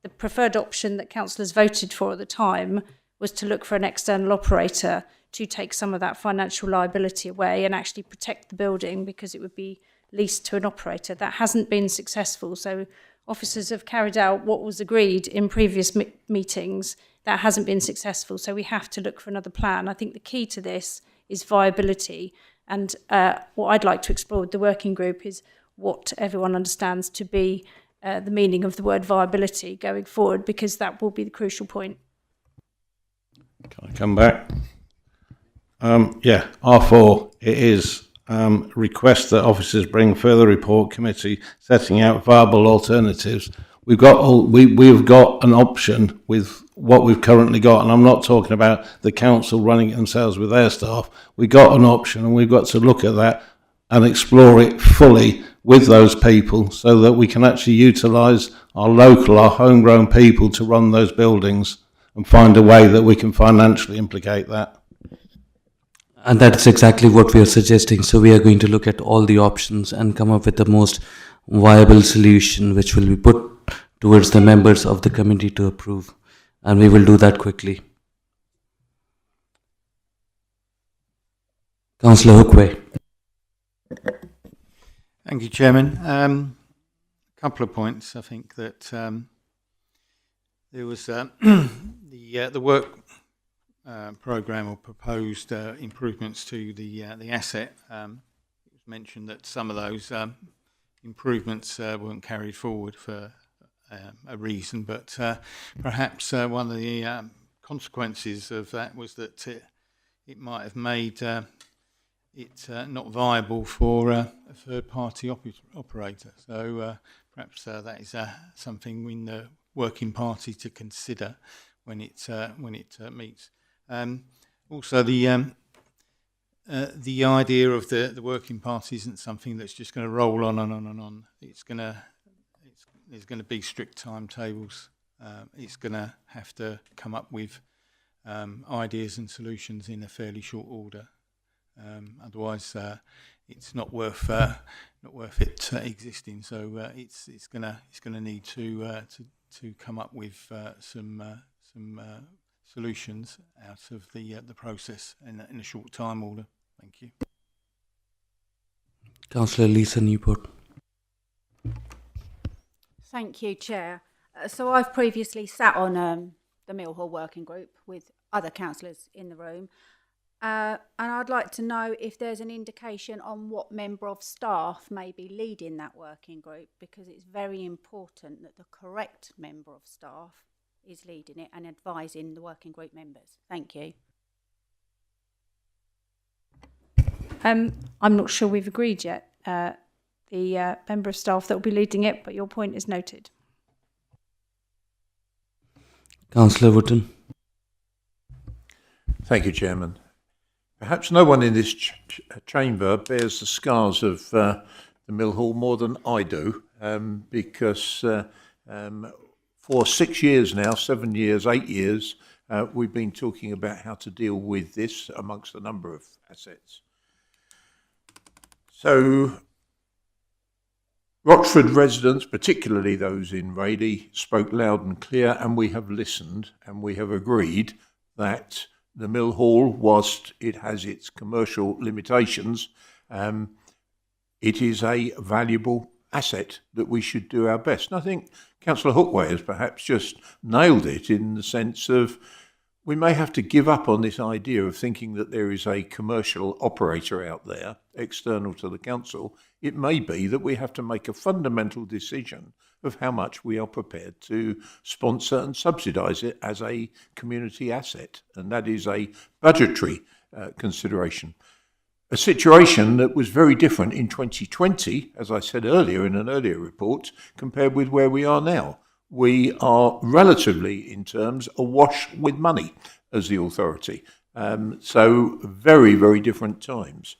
Speaker 7: The preferred option that councillors voted for at the time was to look for an external operator to take some of that financial liability away and actually protect the building because it would be leased to an operator. That hasn't been successful. So officers have carried out what was agreed in previous meetings. That hasn't been successful. So we have to look for another plan. I think the key to this is viability. And what I'd like to explore with the working group is what everyone understands to be the meaning of the word viability going forward, because that will be the crucial point.
Speaker 10: Can I come back? R4, it is request that officers bring further report committee setting out viable alternatives. We've got an option with what we've currently got, and I'm not talking about the council running it themselves with their staff. We've got an option, and we've got to look at that and explore it fully with those people so that we can actually utilise our local, our homegrown people to run those buildings and find a way that we can financially implicate that.
Speaker 1: And that's exactly what we are suggesting. So we are going to look at all the options and come up with the most viable solution, which will be put towards the members of the committee to approve. And we will do that quickly. Councillor Hookway.
Speaker 11: Thank you, Chairman. A couple of points. I think that there was the work programme or proposed improvements to the asset. It was mentioned that some of those improvements weren't carried forward for a reason, but perhaps one of the consequences of that was that it might have made it not viable for a third-party operator. So perhaps that is something in the working party to consider when it meets. Also, the idea of the working party isn't something that's just going to roll on and on and on. There's going to be strict timetables. It's going to have to come up with ideas and solutions in a fairly short order. Otherwise, it's not worth it existing. So it's going to need to come up with some solutions out of the process in a short time order. Thank you.
Speaker 1: Councillor Lisa Newport.
Speaker 12: Thank you, Chair. So I've previously sat on the Mill Hall Working Group with other councillors in the room, and I'd like to know if there's an indication on what member of staff may be leading that working group, because it's very important that the correct member of staff is leading it and advising the working group members. Thank you.
Speaker 7: I'm not sure we've agreed yet. The member of staff that will be leading it, but your point is noted.
Speaker 1: Councillor Wooten.
Speaker 13: Thank you, Chairman. Perhaps no one in this chamber bears the scars of the Mill Hall more than I do, because for 6 years now, 7 years, 8 years, we've been talking about how to deal with this amongst a number of assets. So Rochford residents, particularly those in Raleigh, spoke loud and clear, and we have listened and we have agreed that the Mill Hall, whilst it has its commercial limitations, it is a valuable asset that we should do our best. And I think Councillor Hookway has perhaps just nailed it in the sense of we may have to give up on this idea of thinking that there is a commercial operator out there external to the council. It may be that we have to make a fundamental decision of how much we are prepared to sponsor and subsidise it as a community asset, and that is a budgetary consideration. A situation that was very different in 2020, as I said earlier in an earlier report, compared with where we are now. We are relatively, in terms, awash with money as the authority. So very, very different times.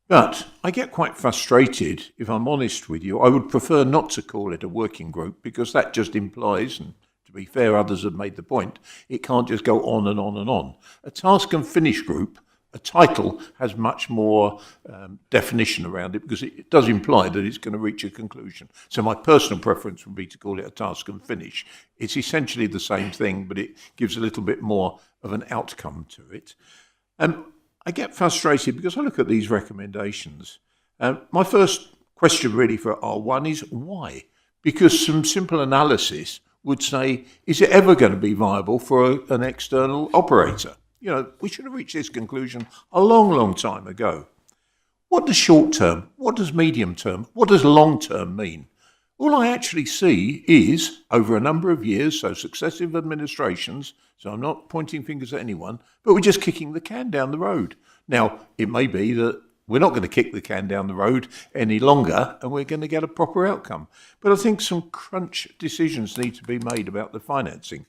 Speaker 13: But I get quite frustrated, if I'm honest with you. I would prefer not to call it a working group, because that just implies, and to be fair, others have made the point, it can't just go on and on and on. A task and finish group, a title, has much more definition around it, because it does imply that it's going to reach a conclusion. So my personal preference would be to call it a task and finish. It's essentially the same thing, but it gives a little bit more of an outcome to it. I get frustrated because I look at these recommendations. My first question really for R1 is why? Because some simple analysis would say, is it ever going to be viable for an external operator? You know, we should have reached this conclusion a long, long time ago. What does short term, what does medium term, what does long term mean? All I actually see is, over a number of years, so successive administrations, so I'm not pointing fingers at anyone, but we're just kicking the can down the road. Now, it may be that we're not going to kick the can down the road any longer and we're going to get a proper outcome. But I think some crunch decisions need to be made about the financing.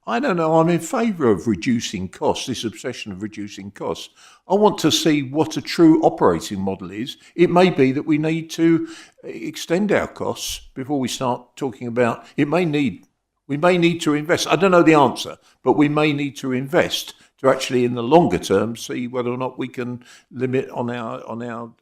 Speaker 13: I don't know, I'm in favour of reducing costs, this obsession of reducing costs. I want to see what a true operating model is. It may be that we need to extend our costs before we start talking about, we may need to invest. I don't know the answer, but we may need to invest to actually, in the longer term, see whether or not we can limit on our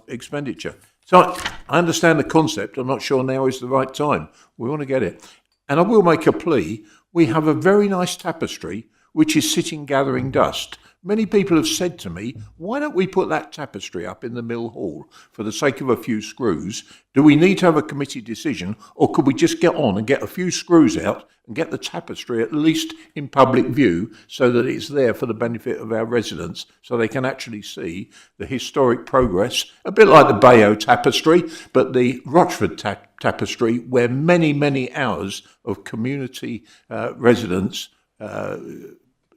Speaker 13: expenditure. So I understand the concept. I'm not sure now is the right time. We want to get it. And I will make a plea. We have a very nice tapestry which is sitting gathering dust. Many people have said to me, why don't we put that tapestry up in the Mill Hall for the sake of a few screws? Do we need to have a committee decision, or could we just get on and get a few screws out and get the tapestry at least in public view so that it's there for the benefit of our residents, so they can actually see the historic progress, a bit like the Bayo tapestry, but the Rochford tapestry, where many, many hours of community residents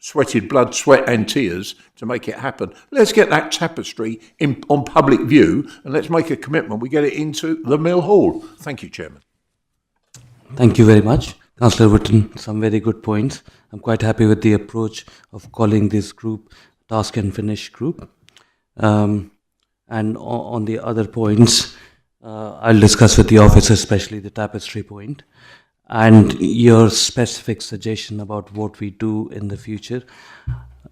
Speaker 13: sweated blood, sweat and tears to make it happen. Let's get that tapestry on public view and let's make a commitment. We get it into the Mill Hall. Thank you, Chairman.
Speaker 1: Thank you very much. Councillor Wooten, some very good points. I'm quite happy with the approach of calling this group Task and Finish Group. And on the other points, I'll discuss with the officer, especially the tapestry point. And your specific suggestion about what we do in the future.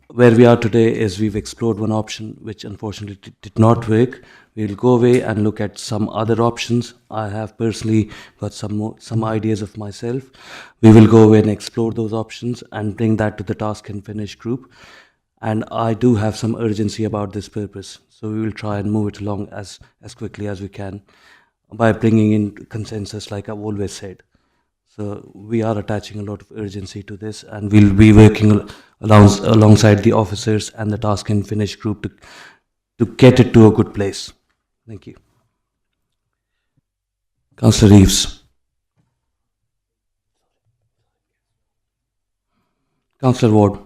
Speaker 1: Where we are today is we've explored one option which unfortunately did not work. We'll go away and look at some other options. I have personally got some ideas of myself. We will go away and explore those options and bring that to the Task and Finish group. and I do have some urgency about this purpose. So we will try and move it along as quickly as we can by bringing in consensus, like I've always said. So we are attaching a lot of urgency to this, and we'll be working alongside the officers and the task and finish group to get it to a good place. Thank you. Councillor Reeves. Councillor Ward.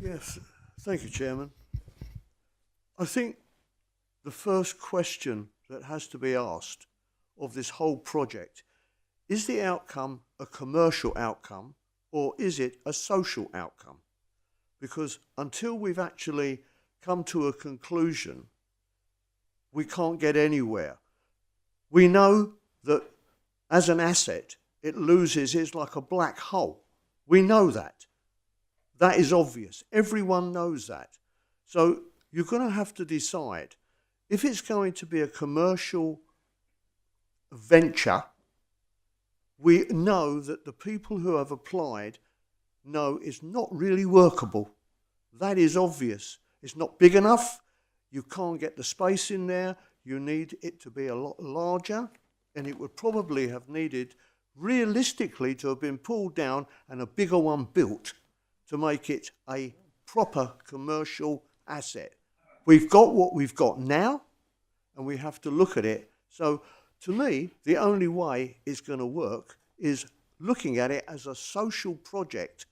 Speaker 9: Yes, thank you, Chairman. I think the first question that has to be asked of this whole project, is the outcome a commercial outcome or is it a social outcome? Because until we've actually come to a conclusion, we can't get anywhere. We know that as an asset, it loses, it's like a black hole. We know that. That is obvious. Everyone knows that. So you're going to have to decide if it's going to be a commercial venture. We know that the people who have applied know it's not really workable. That is obvious. It's not big enough. You can't get the space in there. You need it to be a lot larger, and it would probably have needed realistically to have been pulled down and a bigger one built to make it a proper commercial asset. We've got what we've got now, and we have to look at it. So to me, the only way it's going to work is looking at it as a social project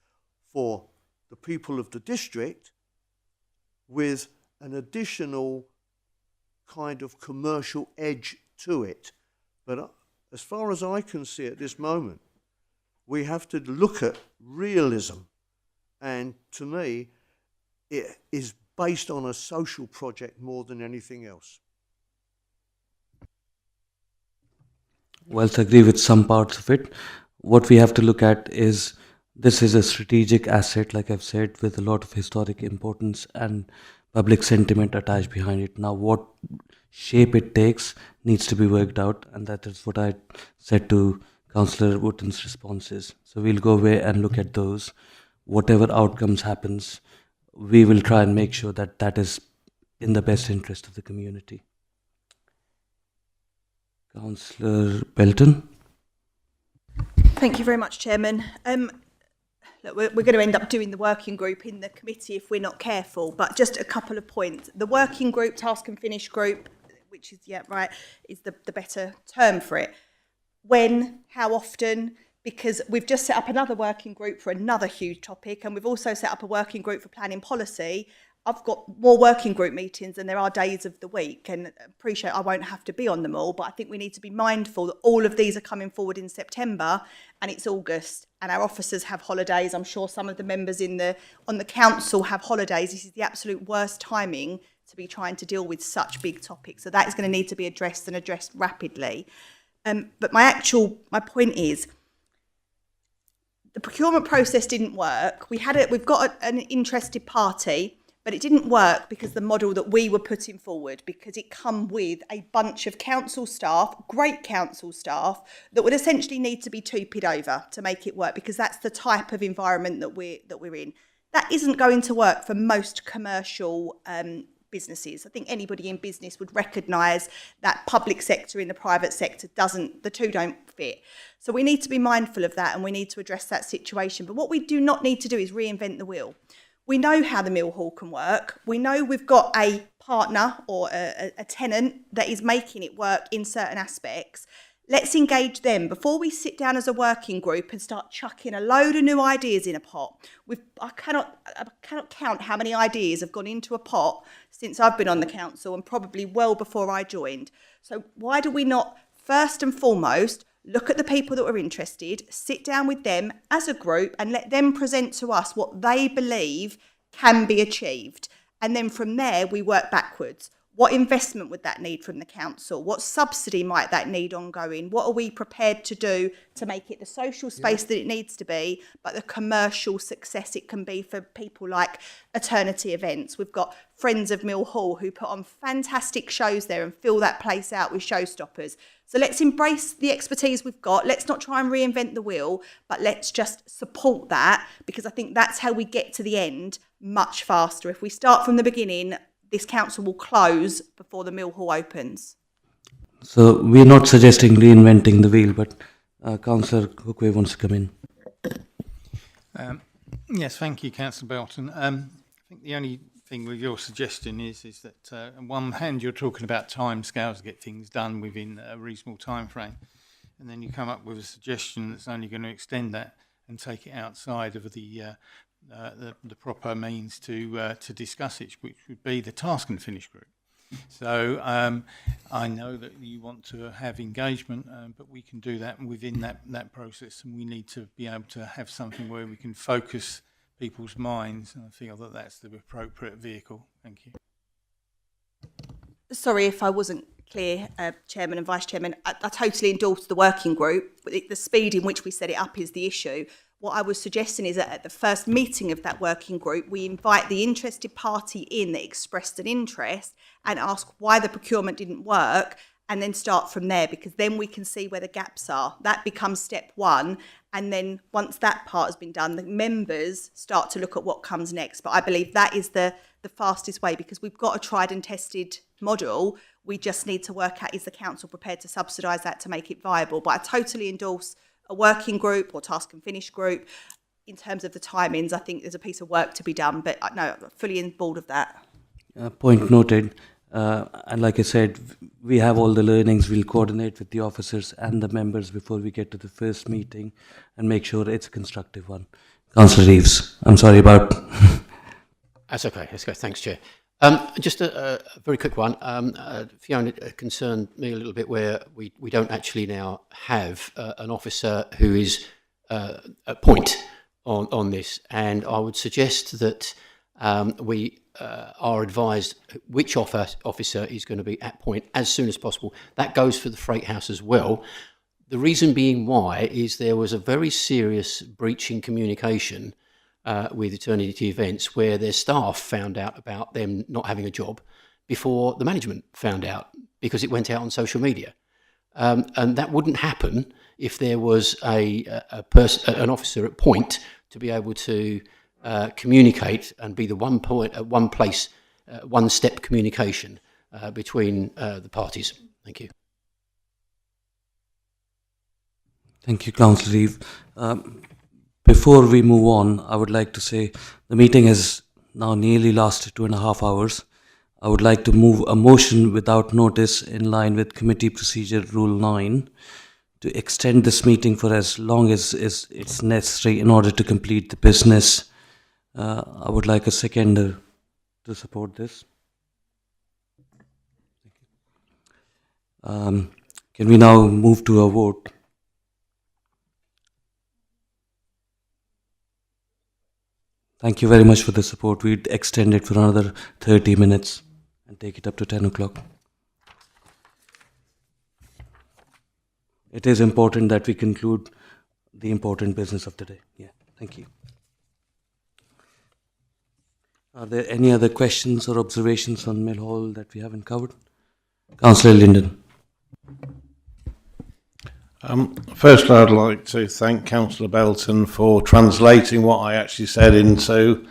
Speaker 9: for the people of the district with an additional kind of commercial edge to it. But as far as I can see at this moment, we have to look at realism. And to me, it is based on a social project more than anything else.
Speaker 1: Whilst I agree with some parts of it, what we have to look at is this is a strategic asset, like I've said, with a lot of historic importance and public sentiment attached behind it. Now, what shape it takes needs to be worked out, and that is what I said to Councillor Wotton's responses. So we'll go away and look at those. Whatever outcomes happens, we will try and make sure that that is in the best interest of the community. Councillor Belton.
Speaker 6: Thank you very much, Chairman. Look, we're going to end up doing the working group in the committee if we're not careful, but just a couple of points. The working group, task and finish group, which is, is the better term for it. When, how often? Because we've just set up another working group for another huge topic, and we've also set up a working group for planning policy. I've got more working group meetings than there are days of the week, and appreciate I won't have to be on them all, but I think we need to be mindful that all of these are coming forward in September, and it's August, and our officers have holidays. I'm sure some of the members on the council have holidays. This is the absolute worst timing to be trying to deal with such big topics. So that is going to need to be addressed and addressed rapidly. But my point is, the procurement process didn't work. We've got an interested party, but it didn't work because the model that we were putting forward, because it come with a bunch of council staff, great council staff, that would essentially need to be two-pid over to make it work, because that's the type of environment that we're in. That isn't going to work for most commercial businesses. I think anybody in business would recognise that public sector in the private sector the two don't fit. So we need to be mindful of that, and we need to address that situation. But what we do not need to do is reinvent the wheel. We know how the Mill Hall can work. We know we've got a partner or a tenant that is making it work in certain aspects. Let's engage them before we sit down as a working group and start chucking a load of new ideas in a pot. I cannot count how many ideas have gone into a pot since I've been on the council, and probably well before I joined. So why do we not, first and foremost, look at the people that are interested, sit down with them as a group and let them present to us what they believe can be achieved. And then from there, we work backwards. What investment would that need from the council? What subsidy might that need ongoing? What are we prepared to do to make it the social space that it needs to be, but the commercial success it can be for people like Eternity Events? We've got Friends of Mill Hall who put on fantastic shows there and fill that place out with showstoppers. So let's embrace the expertise we've got. Let's not try and reinvent the wheel, but let's just support that, because I think that's how we get to the end much faster. If we start from the beginning, this council will close before the Mill Hall opens.
Speaker 1: So we're not suggesting reinventing the wheel, but Councillor Hookway wants to come in.
Speaker 11: Yes, thank you, Councillor Belton. I think the only thing with your suggestion is that on one hand you're talking about timescales to get things done within a reasonable time frame, and then you come up with a suggestion that's only going to extend that and take it outside of the proper means to discuss it, which would be the task and finish group. So I know that you want to have engagement, but we can do that within that process, and we need to be able to have something where we can focus people's minds, and I feel that that's the appropriate vehicle. Thank you.
Speaker 6: Sorry if I wasn't clear, Chairman and Vice Chairman. I totally endorse the working group. The speed in which we set it up is the issue. What I was suggesting is that at the first meeting of that working group, we invite the interested party in that expressed an interest and ask why the procurement didn't work, and then start from there, because then we can see where the gaps are. That becomes step one. And then once that part has been done, the members start to look at what comes next. But I believe that is the fastest way, because we've got a tried and tested model. We just need to work out, is the council prepared to subsidise that to make it viable? But I totally endorse a working group or task and finish group. In terms of the timings, I think there's a piece of work to be done, but no, I'm fully on board of that.
Speaker 1: Point noted. And like I said, we have all the learnings. We'll coordinate with the officers and the members before we get to the first meeting and make sure it's a constructive one. Councillor Reeves, I'm sorry about...
Speaker 3: That's okay. Thanks, Chair. Just a very quick one. Fiona concerned me a little bit where we don't actually now have an officer who is a point on this, and I would suggest that we are advised which officer is going to be at point as soon as possible. That goes for the Freight House as well. The reason being why is there was a very serious breach in communication with Eternity Events, where their staff found out about them not having a job before the management found out, because it went out on social media. And that wouldn't happen if there was an officer at point to be able to communicate and be the one place, one-step communication between the parties. Thank you.
Speaker 1: Thank you, Councillor Reeve. Before we move on, I would like to say the meeting has now nearly lasted 2.5 hours. I would like to move a motion without notice in line with Committee Procedure Rule 9 to extend this meeting for as long as it's necessary in order to complete the business. I would like a seconder to support this. Can we now move to a vote? Thank you very much for the support. We'd extend it for another 30 minutes and take it up to 10 o'clock. It is important that we conclude the important business of the day. Yeah, thank you. Are there any other questions or observations on Mill Hall that we haven't covered? Councillor Linden.
Speaker 10: First, I'd like to thank Councillor Belton for translating what I actually said into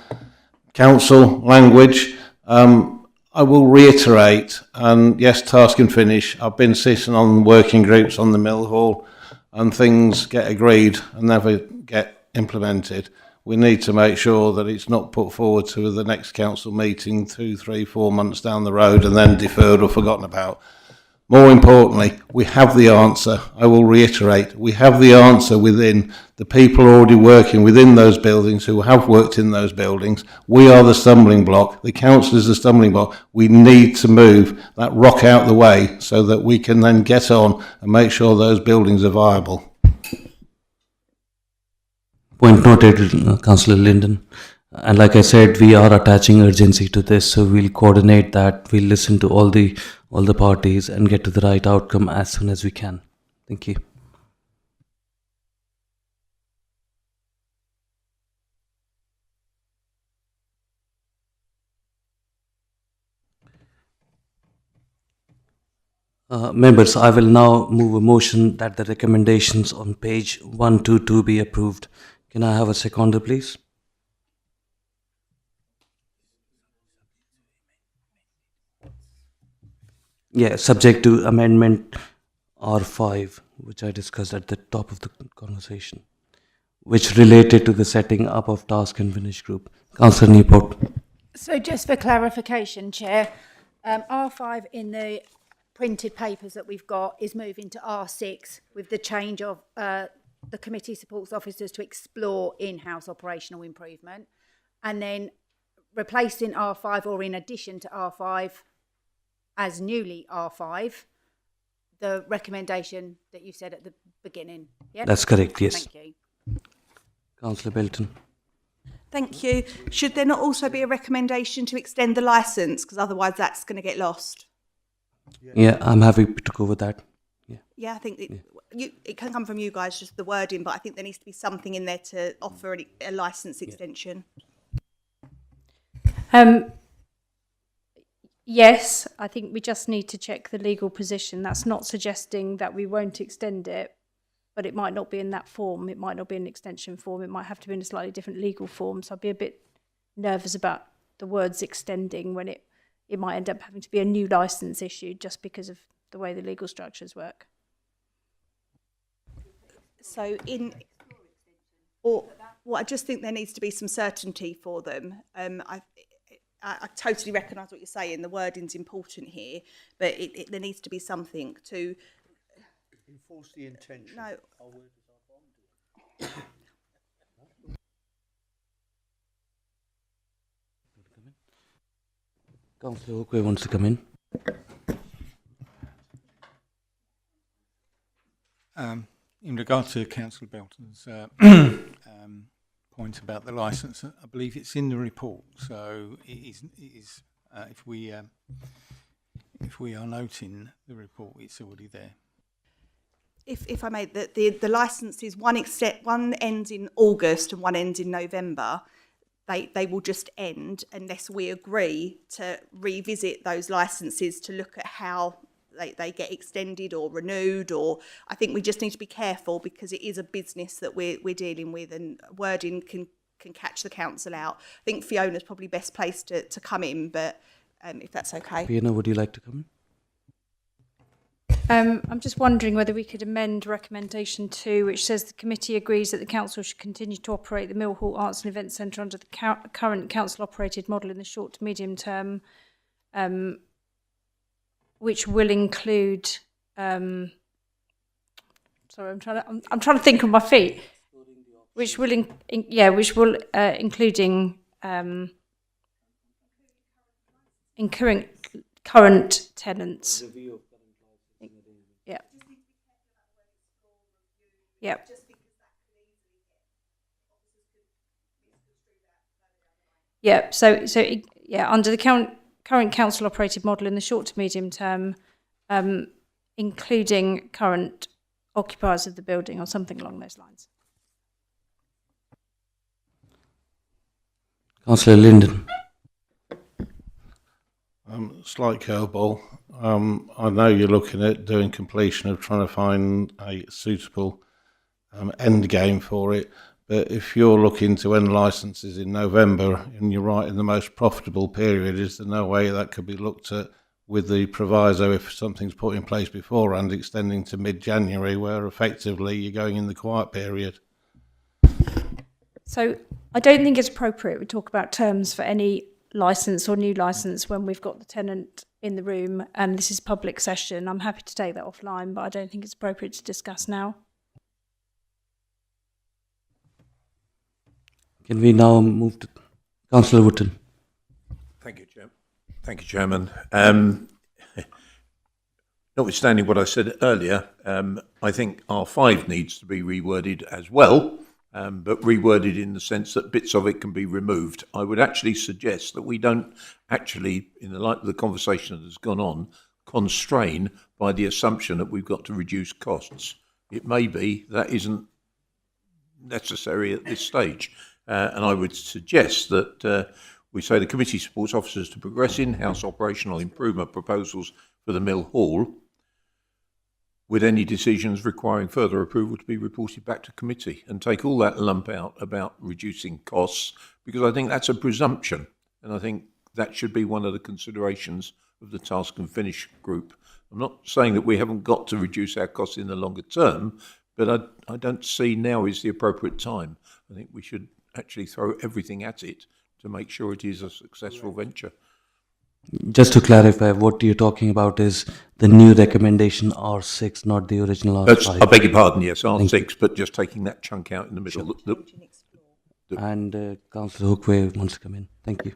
Speaker 10: council language. I will reiterate, and yes, task and finish. I've been sitting on working groups on the Mill Hall, and things get agreed and never get implemented. We need to make sure that it's not put forward to the next council meeting 2, 3, 4 months down the road and then deferred or forgotten about. More importantly, we have the answer. I will reiterate, we have the answer within the people already working within those buildings who have worked in those buildings. We are the stumbling block. The council is the stumbling block. We need to move that rock out the way so that we can then get on and make sure those buildings are viable.
Speaker 1: Point noted, Councillor Linden. And like I said, we are attaching urgency to this, so we'll coordinate that. We'll listen to all the parties and get to the right outcome as soon as we can. Thank you. Members, I will now move a motion that the recommendations on page 122 be approved. Can I have a seconder, please? Yeah, subject to amendment R5, which I discussed at the top of the conversation, which related to the setting up of task and finish group. Councillor Newport.
Speaker 12: So just for clarification, Chair, R5 in the printed papers that we've got is moving to R6 with the change of the committee supports officers to explore in-house operational improvement, and then replacing R5 or in addition to R5 as newly R5, the recommendation that you said at the beginning. Yeah?
Speaker 1: That's correct, yes.
Speaker 12: Thank you.
Speaker 1: Councillor Belton.
Speaker 6: Thank you. Should there not also be a recommendation to extend the licence? Because otherwise that's going to get lost.
Speaker 1: Yeah, I'm happy to go with that.
Speaker 6: Yeah, I think it can come from you guys, just the wording, but I think there needs to be something in there to offer a licence extension.
Speaker 7: Yes, I think we just need to check the legal position. That's not suggesting that we won't extend it, but it might not be in that form. It might not be an extension form. It might have to be in a slightly different legal form. So I'd be a bit nervous about the words extending when it might end up having to be a new licence issued just because of the way the legal structures work.
Speaker 6: So I just think there needs to be some certainty for them. I totally recognise what you're saying. The wording's important here, but there needs to be something to
Speaker 9: enforce the intention.
Speaker 6: No.
Speaker 1: Councillor Okoye wants to come in.
Speaker 11: In regard to Councillor Belton's point about the licence, I believe it's in the report. So it is if we are noting the report, it's already there.
Speaker 6: If I may, the licences, one ends in August and one ends in November. They will just end unless we agree to revisit those licences to look at how they get extended or renewed. Or I think we just need to be careful because it is a business that we're dealing with, and wording can catch the council out. I think Fiona's probably best placed to come in, but if that's okay.
Speaker 1: Fiona, would you like to come in?
Speaker 7: I'm just wondering whether we could amend recommendation 2, which says the committee agrees that the council should continue to operate the Mill Hall Arts and Events Centre under the current council-operated model in the short to medium term, which will include. Sorry, I'm trying to think on my feet. Which will including incurring current tenants. Yeah. Yeah. Yeah. So under the current council operated model in the short to medium term, including current occupiers of the building or something along those lines.
Speaker 1: Councillor Linden.
Speaker 10: Slight curveball. I know you're looking at doing completion of trying to find a suitable end game for it, but if you're looking to end licences in November and you're right in the most profitable period, is there no way that could be looked at with the proviso if something's put in place beforehand extending to mid-January where effectively you're going in the quiet period?
Speaker 7: So I don't think it's appropriate we talk about terms for any licence or new licence when we've got the tenant in the room and this is public session. I'm happy to take that offline, but I don't think it's appropriate to discuss now.
Speaker 1: Can we now move to Councillor Wootton?
Speaker 13: Thank you, Chairman. Notwithstanding what I said earlier, I think R5 needs to be reworded as well, but reworded in the sense that bits of it can be removed. I would actually suggest that we don't actually, in the light of the conversation that has gone on, constrain by the assumption that we've got to reduce costs. It may be that isn't necessary at this stage. And I would suggest that we say the committee supports officers to progress in-house operational improvement proposals for the Mill Hall, with any decisions requiring further approval to be reported back to committee, and take all that lump out about reducing costs, because I think that's a presumption, and I think that should be one of the considerations of the task and finish group. I'm not saying that we haven't got to reduce our costs in the longer term, but I don't see now is the appropriate time. I think we should actually throw everything at it to make sure it is a successful venture.
Speaker 1: Just to clarify, what you're talking about is the new recommendation R6, not the original R5.
Speaker 13: I beg your pardon, yes, R6, but just taking that chunk out in the middle.
Speaker 1: And Councillor Hookway wants to come in. Thank you.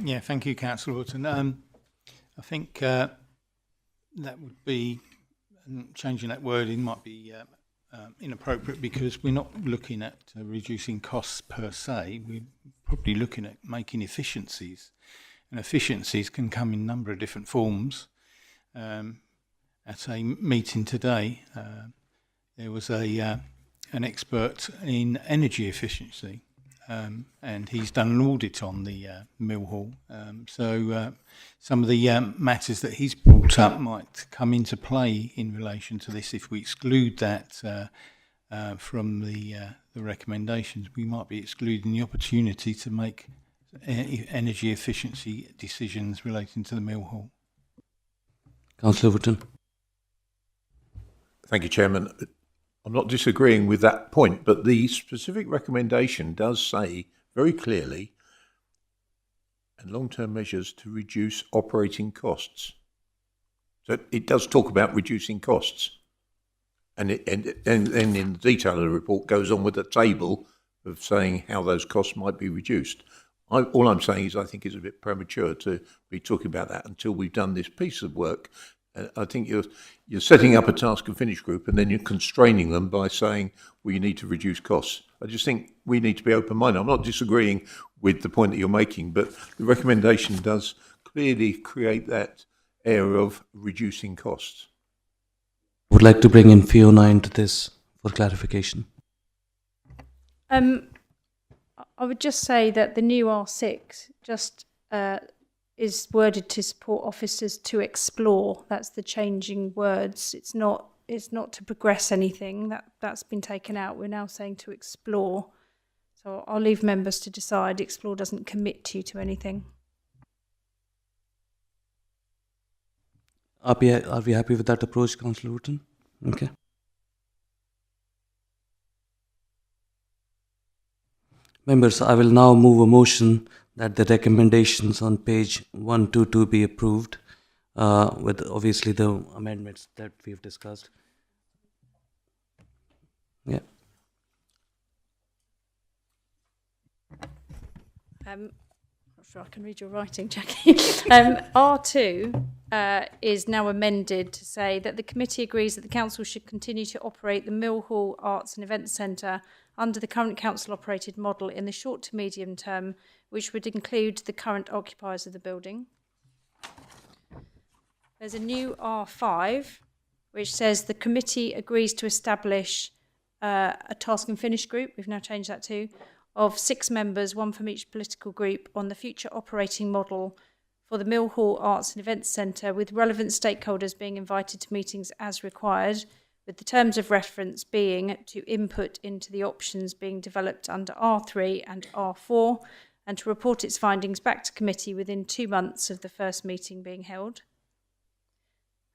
Speaker 11: Yeah, thank you, Councillor Horton. I think that would be, changing that wording might be inappropriate, because we're not looking at reducing costs per se. We're probably looking at making efficiencies, and efficiencies can come in a number of different forms. At a meeting today, there was an expert in energy efficiency, and he's done an audit on the Mill Hall. So some of the matters that he's brought up might come into play in relation to this. If we exclude that from the recommendations, we might be excluding the opportunity to make energy efficiency decisions relating to the Mill Hall.
Speaker 1: Councillor Wooten.
Speaker 13: Thank you, Chairman. I'm not disagreeing with that point, but the specific recommendation does say very clearly, and long-term measures to reduce operating costs. So it does talk about reducing costs. And in the detail of the report goes on with a table of saying how those costs might be reduced. All I'm saying is I think it's a bit premature to be talking about that until we've done this piece of work. I think you're setting up a task and finish group, and then you're constraining them by saying, well, you need to reduce costs. I just think we need to be open-minded. I'm not disagreeing with the point that you're making, but the recommendation does clearly create that air of reducing costs.
Speaker 1: Would like to bring in Fiona into this for clarification.
Speaker 7: I would just say that the new R6 just is worded to support officers to explore. That's the changing words. It's not to progress anything. That's been taken out. We're now saying to explore. So I'll leave members to decide. Explore doesn't commit you to anything.
Speaker 1: Are we happy with that approach, Councillor Wooten? Okay. Members, I will now move a motion that the recommendations on page 122 be approved, with obviously the amendments that we've discussed. Yeah.
Speaker 7: Not sure I can read your writing, Jackie. R2 is now amended to say that the committee agrees that the council should continue to operate the Mill Hall Arts and Events Centre under the current council-operated model in the short to medium term, which would include the current occupiers of the building. There's a new R5, which says the committee agrees to establish a task and finish group, we've now changed that to, of 6 members, 1 from each political group, on the future operating model for the Mill Hall Arts and Events Centre, with relevant stakeholders being invited to meetings as required, with the terms of reference being to input into the options being developed under R3 and R4, and to report its findings back to committee within 2 months of the first meeting being held.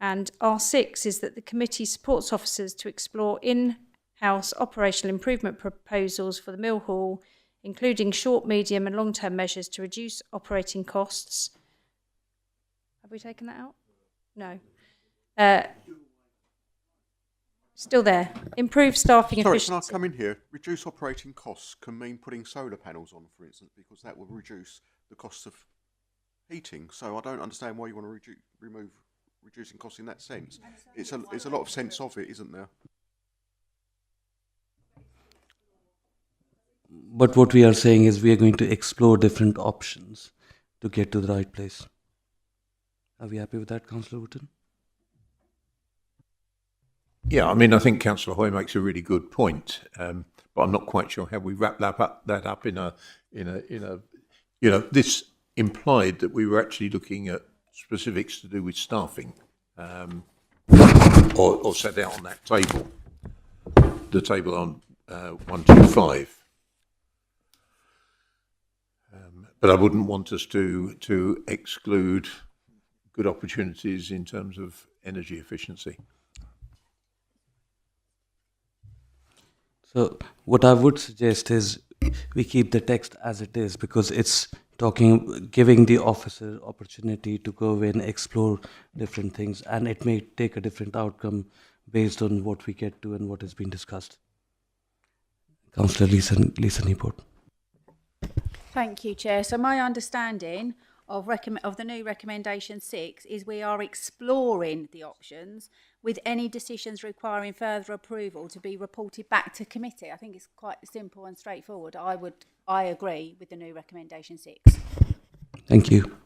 Speaker 7: And R6 is that the committee supports officers to explore in-house operational improvement proposals for the Mill Hall, including short, medium and long-term measures to reduce operating costs. Have we taken that out? No. Still there. Improve staffing efficiency.
Speaker 4: Sorry, can I come in here? Reduce operating costs can mean putting solar panels on, for instance, because that will reduce the costs of heating. So I don't understand why you want to remove reducing costs in that sense. It's a lot of sense of it, isn't there?
Speaker 1: But what we are saying is we are going to explore different options to get to the right place. Are we happy with that, Councillor Wooten?
Speaker 13: Yeah, I mean, I think Councillor Hoy makes a really good point, but I'm not quite sure how we wrap that up in a, this implied that we were actually looking at specifics to do with staffing, or set out on that table, the table on 125. But I wouldn't want us to exclude good opportunities in terms of energy efficiency.
Speaker 1: So what I would suggest is we keep the text as it is, because it's giving the officer opportunity to go in, explore different things, and it may take a different outcome based on what we get to and what has been discussed. Councillor Lisa Newport.
Speaker 12: Thank you, Chair. So my understanding of the new recommendation 6 is we are exploring the options, with any decisions requiring further approval to be reported back to committee. I think it's quite simple and straightforward. I agree with the new recommendation 6.
Speaker 1: Thank you.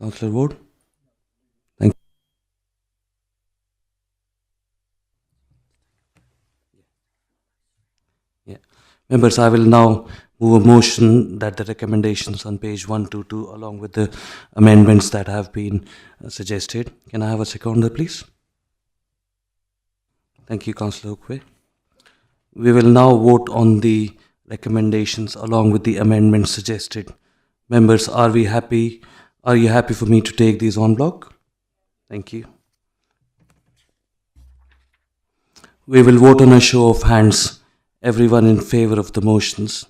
Speaker 1: Councillor Ward. Thank you. Yeah. Members, I will now move a motion that the recommendations on page 122, along with the amendments that have been suggested. Can I have a seconder, please? Thank you, Councillor Hookway. We will now vote on the recommendations along with the amendments suggested. Members, are you happy for me to take these en bloc? Thank you. We will vote on a show of hands. Everyone in favour of the motions?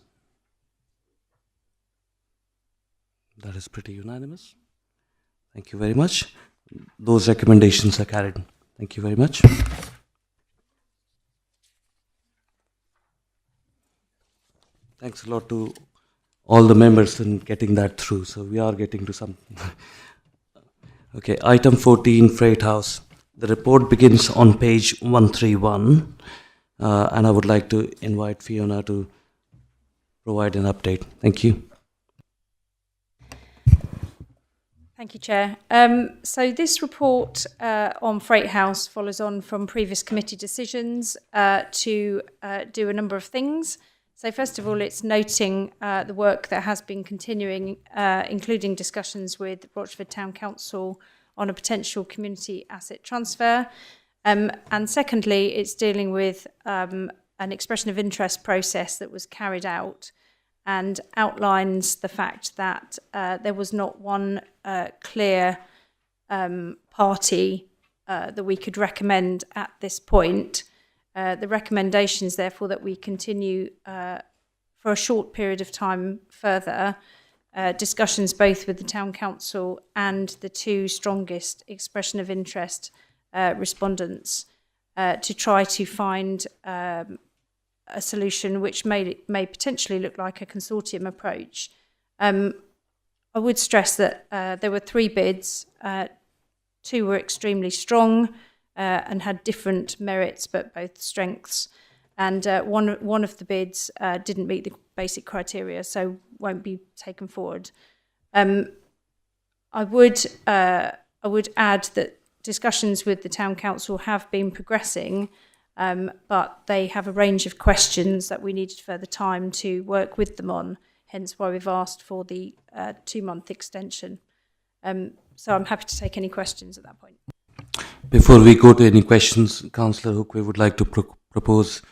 Speaker 1: That is pretty unanimous. Thank you very much. Those recommendations are carried. Thank you very much. Thanks a lot to all the members in getting that through. So we are getting to some. Okay, item 14, Freight House. The report begins on page 131, and I would like to invite Fiona to provide an update. Thank you.
Speaker 7: Thank you, Chair. So this report on Freight House follows on from previous committee decisions to do a number of things. So first of all, it's noting the work that has been continuing, including discussions with Rochford Town Council on a potential community asset transfer. And secondly, it's dealing with an expression of interest process that was carried out and outlines the fact that there was not one clear party that we could recommend at this point. The recommendation is therefore that we continue for a short period of time further discussions both with the Town Council and the two strongest expression of interest respondents to try to find a solution which may potentially look like a consortium approach. I would stress that there were 3 bids. 2 were extremely strong and had different merits but both strengths. And one of the bids didn't meet the basic criteria, so won't be taken forward. I would add that discussions with the Town Council have been progressing, but they have a range of questions that we needed further time to work with them on, hence why we've asked for the 2-month extension. So I'm happy to take any questions at that point.
Speaker 1: Before we go to any questions, Councillor Hookway would like to propose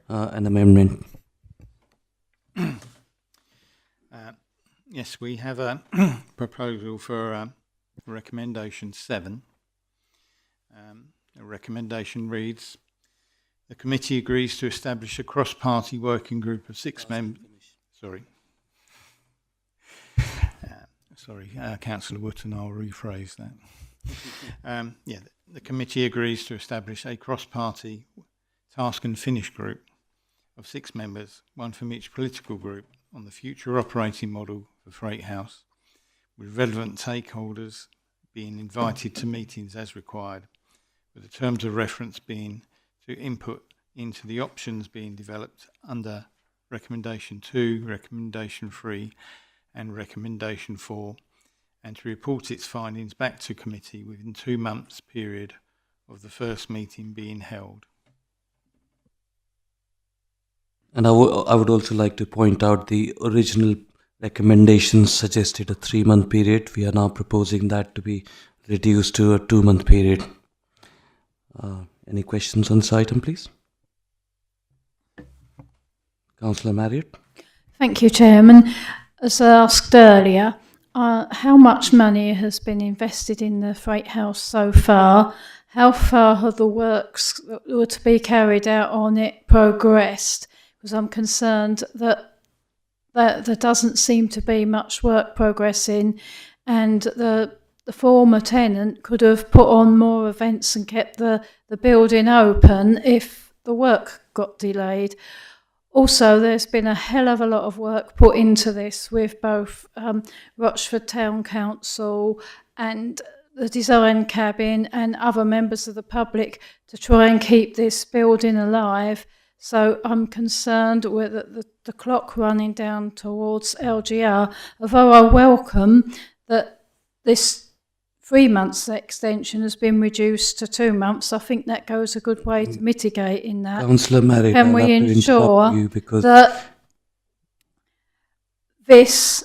Speaker 1: an amendment.
Speaker 11: Yes, we have a proposal for recommendation 7. The recommendation reads, the committee agrees to establish a cross-party working group of 6 members. Councillor Wooten, I'll rephrase that. The committee agrees to establish a cross-party task and finish group of 6 members, 1 from each political group, on the future operating model for Freight House, with relevant stakeholders being invited to meetings as required, with the terms of reference being to input into the options being developed under Recommendation 2, Recommendation 3 and Recommendation 4, and to report its findings back to committee within 2 months period of the first meeting being held.
Speaker 1: And I would also like to point out the original recommendations suggested a 3-month period. We are now proposing that to be reduced to a 2-month period. Any questions on this item, please? Councillor Marriott.
Speaker 8: Thank you, Chairman. As I asked earlier, how much money has been invested in the Freight House so far? How far have the works that were to be carried out on it progressed? Because I'm concerned that there doesn't seem to be much work progressing, and the former tenant could have put on more events and kept the building open if the work got delayed. Also, there's been a hell of a lot of work put into this with both Rochford Town Council and the design cabin and other members of the public to try and keep this building alive. So I'm concerned with the clock running down towards LGR. Although I welcome that this 3 months extension has been reduced to 2 months, I think that goes a good way to mitigating that.
Speaker 1: Councillor Marriott,
Speaker 8: Can we ensure that this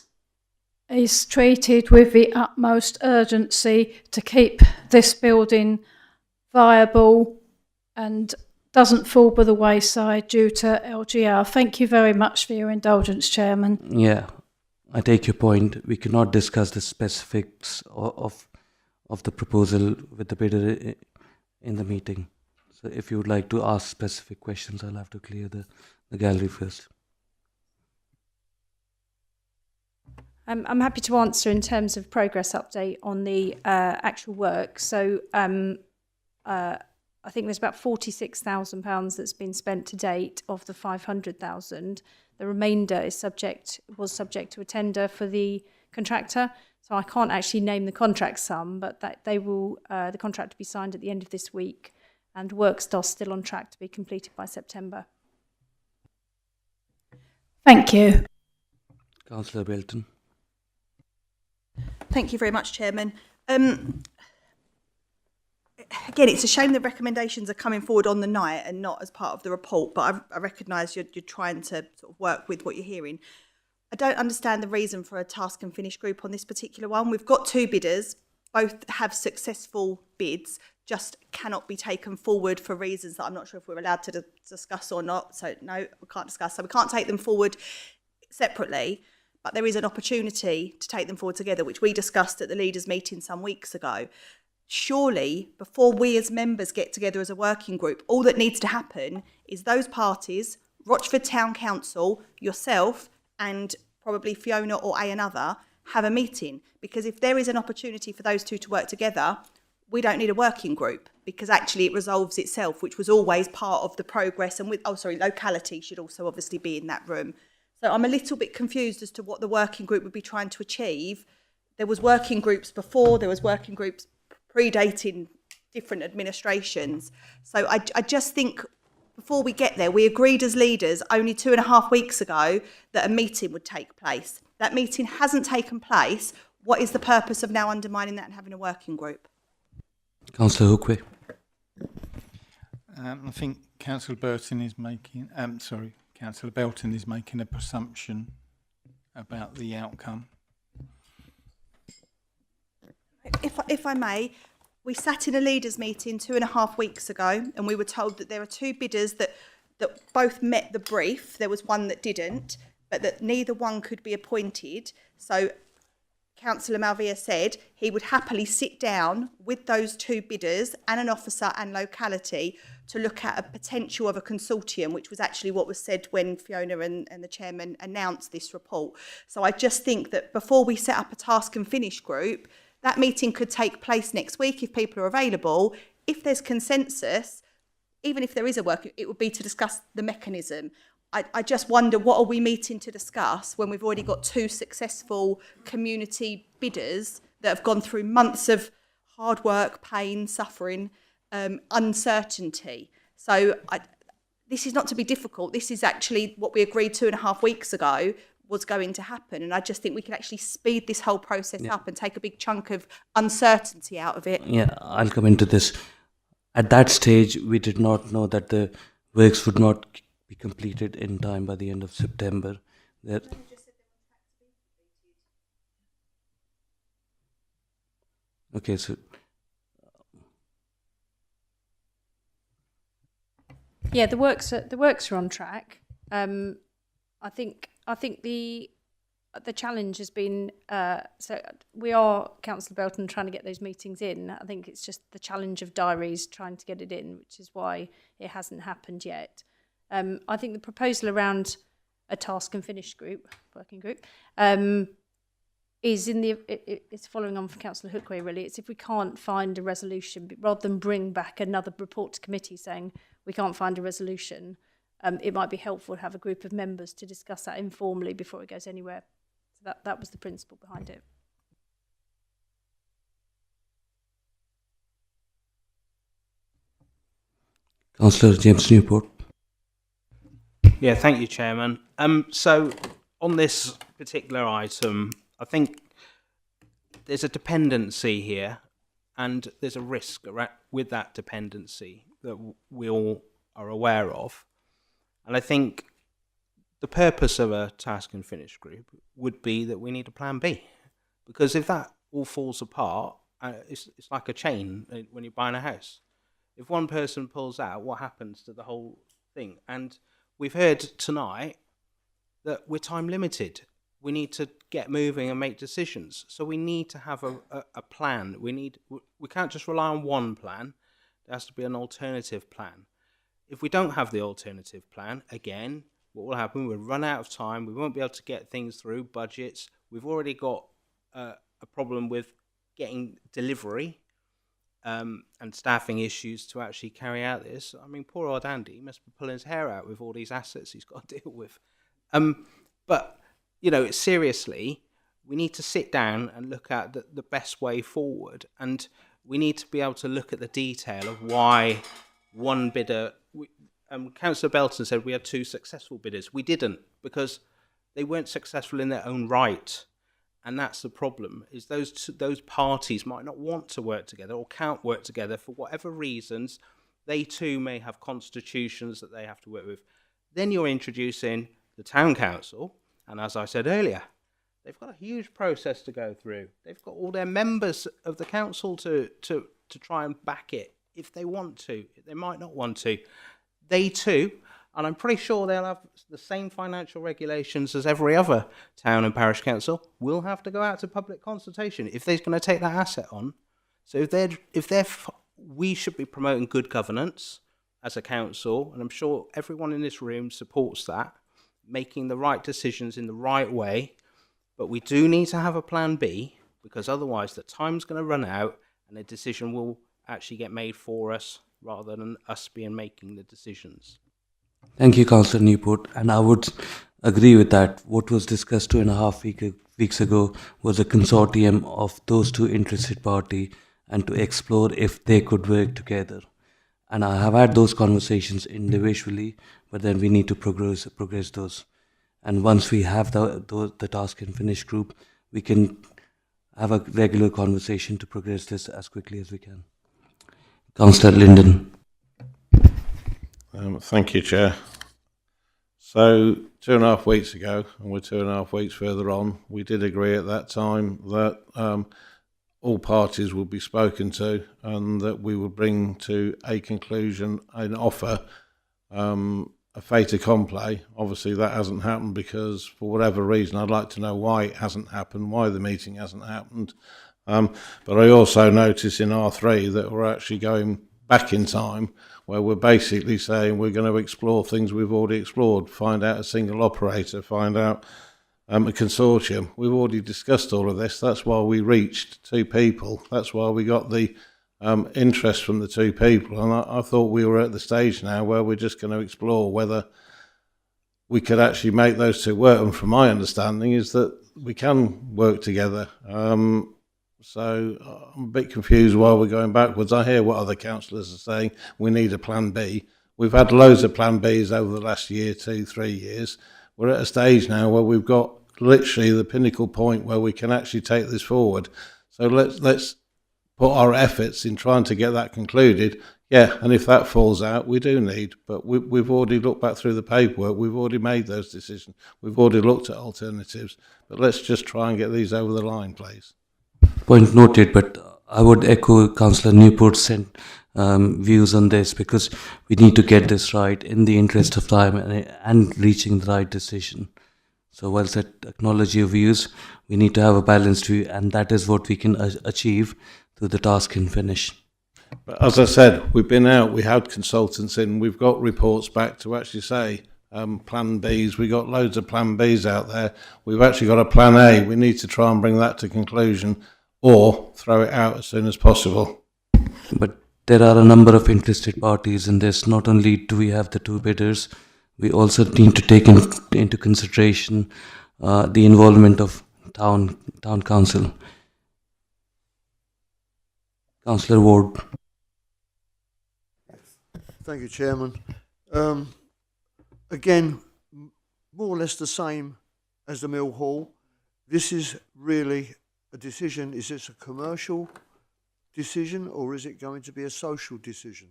Speaker 8: is treated with the utmost urgency to keep this building viable and doesn't fall by the wayside due to LGR? Thank you very much for your indulgence, Chairman.
Speaker 1: Yeah, I take your point. We cannot discuss the specifics of the proposal with the bidder in the meeting. So if you would like to ask specific questions, I'll have to clear the gallery first.
Speaker 7: I'm happy to answer in terms of progress update on the actual work. So I think there's about £46,000 that's been spent to date of the 500,000. The remainder was subject to a tender for the contractor. So I can't actually name the contract sum, but that they will the contract to be signed at the end of this week, and works are still on track to be completed by September.
Speaker 8: Thank you.
Speaker 1: Councillor Belton.
Speaker 6: Thank you very much, Chairman. Again, it's a shame the recommendations are coming forward on the night and not as part of the report, but I recognise you're trying to sort of work with what you're hearing. I don't understand the reason for a task and finish group on this particular one. We've got 2 bidders, both have successful bids, just cannot be taken forward for reasons that I'm not sure if we're allowed to discuss or not. So no, we can't discuss. So we can't take them forward separately, but there is an opportunity to take them forward together, which we discussed at the leaders' meeting some weeks ago. Surely, before we as members get together as a working group, all that needs to happen is those parties, Rochford Town Council, yourself, and probably Fiona or another, have a meeting. Because if there is an opportunity for those 2 to work together, we don't need a working group, because actually it resolves itself, which was always part of the progress. And locality should also obviously be in that room. So I'm a little bit confused as to what the working group would be trying to achieve. There was working groups before, there was working groups predating different administrations. So I just think before we get there, we agreed as leaders only 2.5 weeks ago that a meeting would take place. That meeting hasn't taken place. What is the purpose of now undermining that and having a working group?
Speaker 1: Councillor Hookway.
Speaker 11: I think Councillor Belton is making a presumption about the outcome.
Speaker 6: If I may, we sat in a leaders' meeting 2.5 weeks ago, and we were told that there are 2 bidders that both met the brief. There was one that didn't, but that neither one could be appointed. So Councillor Malvia said he would happily sit down with those 2 bidders and an officer and locality to look at a potential of a consortium, which was actually what was said when Fiona and the chairman announced this report. So I just think that before we set up a task and finish group, that meeting could take place next week if people are available. If there's consensus, even if there is a work, it would be to discuss the mechanism. I just wonder, what are we meeting to discuss when we've already got 2 successful community bidders that have gone through months of hard work, pain, suffering, uncertainty. So this is not to be difficult. This is actually what we agreed 2.5 weeks ago was going to happen. And I just think we can actually speed this whole process up and take a big chunk of uncertainty out of it.
Speaker 1: Yeah, I'll come into this. At that stage, we did not know that the works would not be completed in time by the end of September. Okay, so
Speaker 7: Yeah, the works are on track. I think the challenge has been so we are, Councillor Belton, trying to get those meetings in. I think it's just the challenge of diaries trying to get it in, which is why it hasn't happened yet. I think the proposal around a task and finish working group, is it's following on from Councillor Hookway. Really, it's if we can't find a resolution, rather than bring back another report to committee saying we can't find a resolution. It might be helpful to have a group of members to discuss that informally before it goes anywhere. So that was the principle behind it.
Speaker 1: Councillor James Newport.
Speaker 5: Yeah, thank you, Chairman. So on this particular item, I think there's a dependency here, and there's a risk with that dependency that we all are aware of. And I think the purpose of a task and finish group would be that we need a plan B. Because if that all falls apart, it's like a chain when you're buying a house. If one person pulls out, what happens to the whole thing? And we've heard tonight that we're time limited. We need to get moving and make decisions. So we need to have a plan. We can't just rely on one plan. There has to be an alternative plan. If we don't have the alternative plan, again, what will happen? We'll run out of time. We won't be able to get things through, budgets. We've already got a problem with getting delivery and staffing issues to actually carry out this. I mean, poor old Andy must be pulling his hair out with all these assets he's got to deal with. But, you know, seriously, we need to sit down and look at the best way forward. And we need to be able to look at the detail of why one bidder... Councillor Belton said we had 2 successful bidders. We didn't, because they weren't successful in their own right. And that's the problem, is those parties might not want to work together or can't work together for whatever reasons. They too may have constitutions that they have to work with. Then you're introducing the town council, and as I said earlier, they've got a huge process to go through. They've got all their members of the council to try and back it if they want to. They might not want to. They too, and I'm pretty sure they'll have the same financial regulations as every other town and parish council, will have to go out to public consultation if they're going to take that asset on. So we should be promoting good governance as a council, and I'm sure everyone in this room supports that, making the right decisions in the right way. But we do need to have a plan B, because otherwise the time's going to run out and a decision will actually get made for us rather than us making the decisions.
Speaker 1: Thank you, Councillor Newport. And I would agree with that. What was discussed 2.5 weeks ago was a consortium of those 2 interested parties and to explore if they could work together. And I have had those conversations individually, but then we need to progress those. And once we have the task and finish group, we can have a regular conversation to progress this as quickly as we can. Councillor Linden.
Speaker 10: Thank you, Chair. So 2.5 weeks ago, and we're 2.5 weeks further on, we did agree at that time that all parties would be spoken to and that we would bring to a conclusion an offer, a fait accompli. Obviously that hasn't happened because for whatever reason, I'd like to know why it hasn't happened, why the meeting hasn't happened. But I also notice in R3 that we're actually going back in time, where we're basically saying we're going to explore things we've already explored, find out a single operator, find out a consortium. We've already discussed all of this. That's why we reached 2 people. That's why we got the interest from the 2 people. And I thought we were at the stage now where we're just going to explore whether we could actually make those 2 work. And from my understanding is that we can work together. So I'm a bit confused why we're going backwards. I hear what other councillors are saying. We need a plan B, We've had loads of Plan Bs over the last year, 2, 3 years. We're at a stage now where we've got literally the pinnacle point where we can actually take this forward. So let's put our efforts in trying to get that concluded. Yeah, and if that falls out, we do need, but we've already looked back through the paperwork, we've already made those decisions, we've already looked at alternatives, but let's just try and get these over the line, please.
Speaker 1: Point noted, but I would echo Councillor Newport's views on this, because we need to get this right in the interest of time and reaching the right decision. So whilst I acknowledge your views, we need to have a balanced view, and that is what we can achieve through the task and finish.
Speaker 10: But as I said, we've been out, we had consultants in, we've got reports back to actually say Plan Bs, we've got loads of Plan Bs out there, we've actually got a Plan A, we need to try and bring that to conclusion or throw it out as soon as possible.
Speaker 1: But there are a number of interested parties in this. Not only do we have the 2 bidders, we also need to take into consideration the involvement of town council. Councillor Ward.
Speaker 9: Thank you, Chairman. Again, more or less the same as the Mill Hall. This is really a decision. Is this a commercial decision or is it going to be a social decision?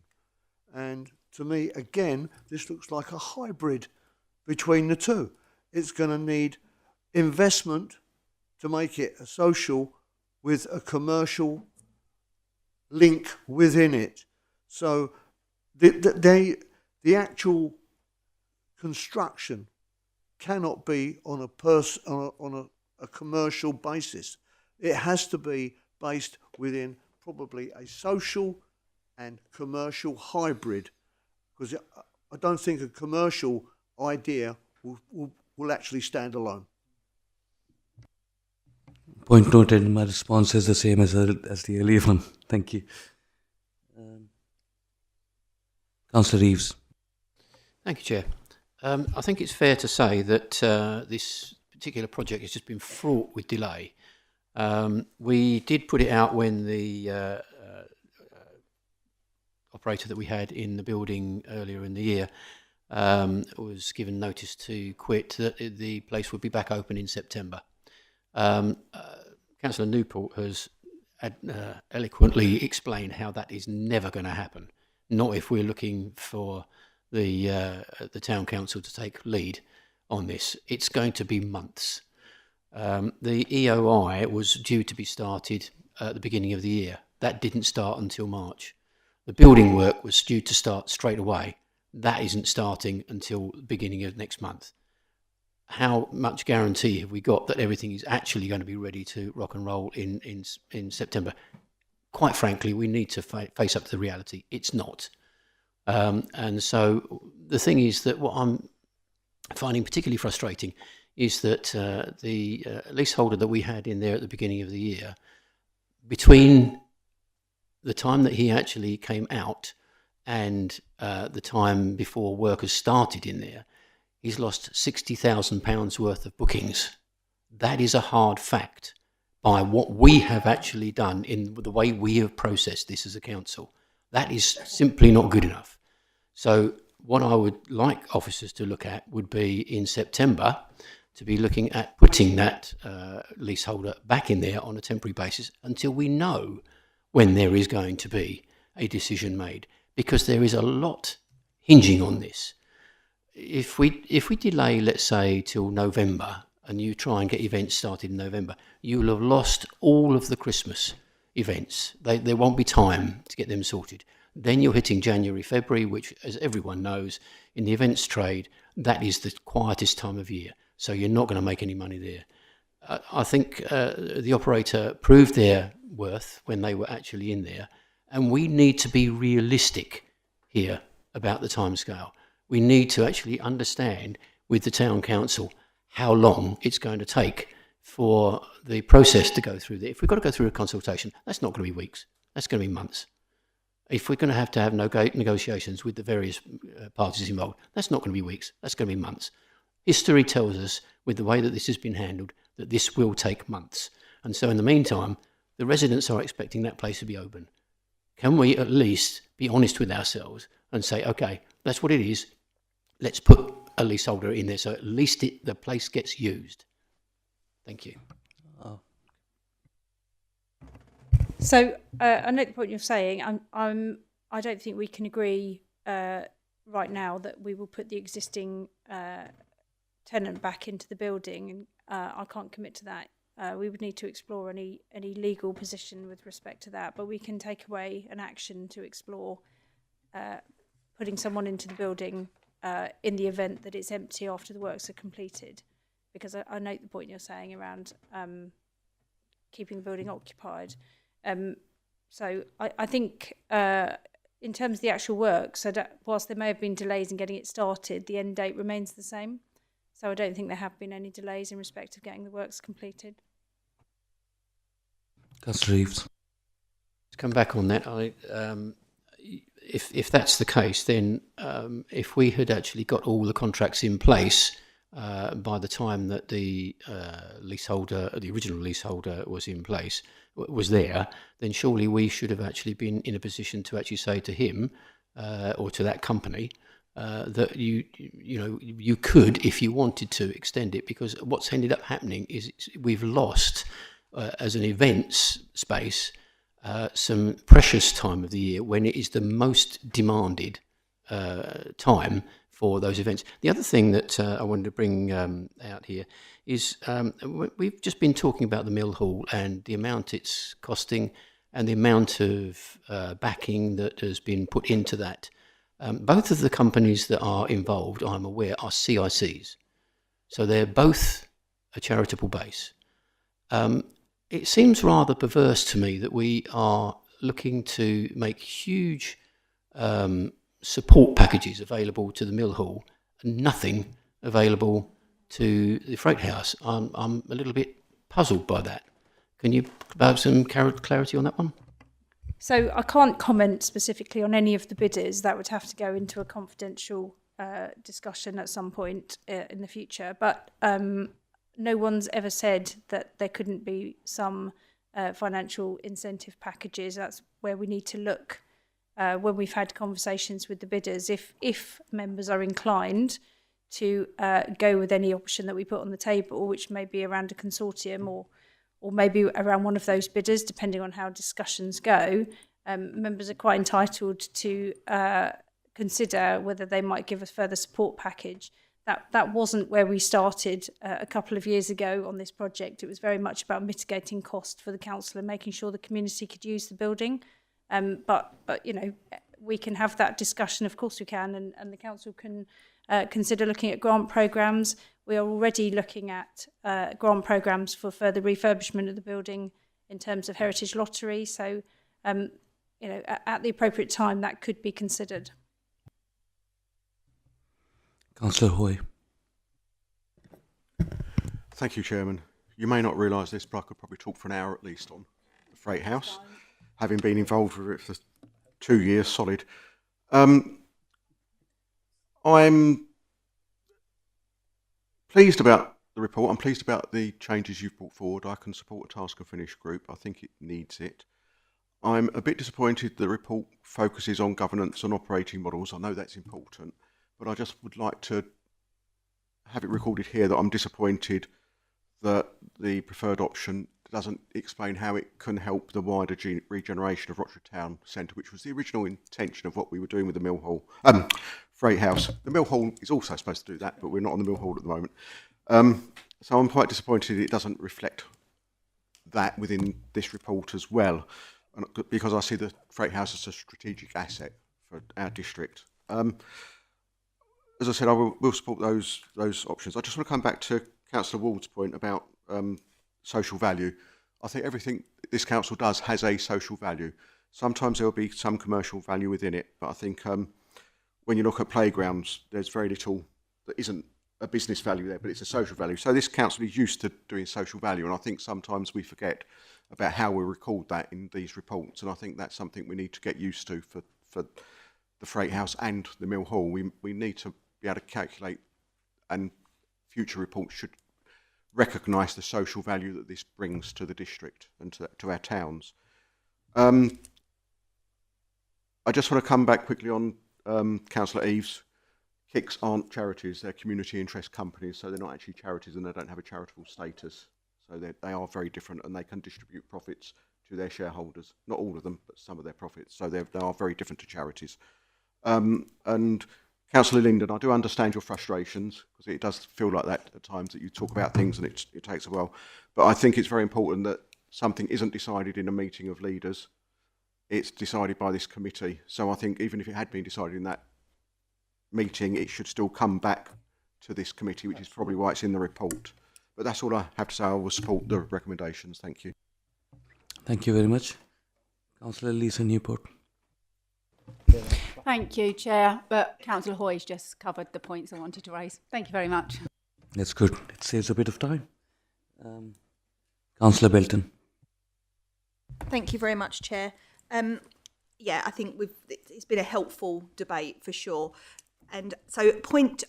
Speaker 9: And to me, again, this looks like a hybrid between the two. It's going to need investment to make it a social with a commercial link within it. So the actual construction cannot be on a commercial basis. It has to be based within probably a social and commercial hybrid, because I don't think a commercial idea will actually stand alone.
Speaker 1: Point noted. My response is the same as the earlier one. Thank you. Councillor Reeves.
Speaker 3: Thank you, Chair. I think it's fair to say that this particular project has just been fraught with delay. We did put it out when the operator that we had in the building earlier in the year was given notice to quit, that the place would be back open in September. Councillor Newport has eloquently explained how that is never going to happen, not if we're looking for the town council to take lead on this. It's going to be months. The EOI was due to be started at the beginning of the year. That didn't start until March. The building work was due to start straight away. That isn't starting until the beginning of next month. How much guarantee have we got that everything is actually going to be ready to rock and roll in September? Quite frankly, we need to face up to the reality. It's not. And so the thing is that what I'm finding particularly frustrating is that the leaseholder that we had in there at the beginning of the year, between the time that he actually came out and the time before workers started in there, he's lost £60,000 worth of bookings. That is a hard fact by what we have actually done in the way we have processed this as a council. That is simply not good enough. So what I would like officers to look at would be in September to be looking at putting that leaseholder back in there on a temporary basis until we know when there is going to be a decision made, because there is a lot hinging on this. If we delay, let's say, till November, and you try and get events started in November, you will have lost all of the Christmas events. There won't be time to get them sorted. Then you're hitting January, February, which, as everyone knows, in the events trade, that is the quietest time of year. So you're not going to make any money there. I think the operator proved their worth when they were actually in there, and we need to be realistic here about the timescale. We need to actually understand with the town council how long it's going to take for the process to go through there. If we've got to go through a consultation, that's not going to be weeks. That's going to be months. If we're going to have negotiations with the various parties involved, that's not going to be weeks. That's going to be months. History tells us, with the way that this has been handled, that this will take months. And so in the meantime, the residents are expecting that place to be open. Can we at least be honest with ourselves and say, okay, that's what it is. Let's put a leaseholder in there so at least the place gets used. Thank you.
Speaker 7: So I know the point you're saying. I don't think we can agree right now that we will put the existing tenant back into the building. I can't commit to that. We would need to explore any legal position with respect to that, but we can take away an action to explore putting someone into the building in the event that it's empty after the works are completed. Because I note the point you're saying around keeping the building occupied. So I think in terms of the actual work, so whilst there may have been delays in getting it started, the end date remains the same. So I don't think there have been any delays in respect of getting the works completed.
Speaker 1: Councillor Reeves.
Speaker 3: To come back on that, if that's the case, then if we had actually got all the contracts in place by the time that the leaseholder, the original leaseholder was in place, was there, then surely we should have actually been in a position to actually say to him or to that company that you could, if you wanted to, extend it, because what's ended up happening is we've lost as an events space some precious time of the year when it is the most demanded time for those events. The other thing that I wanted to bring out here is we've just been talking about the Mill Hall and the amount it's costing and the amount of backing that has been put into that. Both of the companies that are involved, I'm aware, are CICs. So they're both a charitable base. It seems rather perverse to me that we are looking to make huge support packages available to the Mill Hall and nothing available to the Freight House. I'm a little bit puzzled by that. Can you provide some clarity on that one?
Speaker 7: So I can't comment specifically on any of the bidders. That would have to go into a confidential discussion at some point in the future. But no one's ever said that there couldn't be some financial incentive packages. That's where we need to look when we've had conversations with the bidders. If members are inclined to go with any option that we put on the table, which may be around a consortium or maybe around one of those bidders, depending on how discussions go, members are quite entitled to consider whether they might give a further support package. That wasn't where we started a couple of years ago on this project. It was very much about mitigating cost for the council and making sure the community could use the building. But we can have that discussion, of course we can, and the council can consider looking at grant programmes. We are already looking at grant programmes for further refurbishment of the building in terms of heritage lottery. So, at the appropriate time, that could be considered.
Speaker 1: Councillor Hoy.
Speaker 4: Thank you, Chairman. You may not realise this, but I could probably talk for an hour at least on the Freight House, having been involved with it for 2 years solid. I'm pleased about the report. I'm pleased about the changes you've brought forward. I can support a task and finish group. I think it needs it. I'm a bit disappointed the report focuses on governance and operating models. I know that's important, but I just would like to have it recorded here that I'm disappointed that the preferred option doesn't explain how it can help the wider regeneration of Rochford Town Centre, which was the original intention of what we were doing with the Mill Hall, Freight House. The Mill Hall is also supposed to do that, but we're not on the Mill Hall at the moment. So I'm quite disappointed it doesn't reflect that within this report as well, because I see the Freight House as a strategic asset for our district. As I said, I will support those options. I just want to come back to Councillor Ward's point about social value. I think everything this council does has a social value. Sometimes there will be some commercial value within it, but I think when you look at playgrounds, there's very little that isn't a business value there, but it's a social value. So this council is used to doing social value, and I think sometimes we forget about how we record that in these reports, and I think that's something we need to get used to for the Freight House and the Mill Hall. We need to be able to calculate, and future reports should recognise the social value that this brings to the district and to our towns. I just want to come back quickly on Councillor Eves, KICs aren't charities, they're community interest companies, so they're not actually charities and they don't have a charitable status. So they are very different and they can distribute profits to their shareholders. Not all of them, but some of their profits. So they are very different to charities. And Councillor Linden, I do understand your frustrations, because it does feel like that at times, that you talk about things and it takes a while. But I think it's very important that something isn't decided in a meeting of leaders. It's decided by this committee. So I think even if it had been decided in that meeting, it should still come back to this committee, which is probably why it's in the report. But that's all I have to say. I will support the recommendations. Thank you.
Speaker 1: Thank you very much. Councillor Lisa Newport.
Speaker 12: Thank you, Chair. But Councillor Hoy's just covered the points I wanted to raise. Thank you very much.
Speaker 1: That's good. It saves a bit of time. Councillor Belton.
Speaker 6: Thank you very much, Chair. Yeah, I think it's been a helpful debate for sure. And so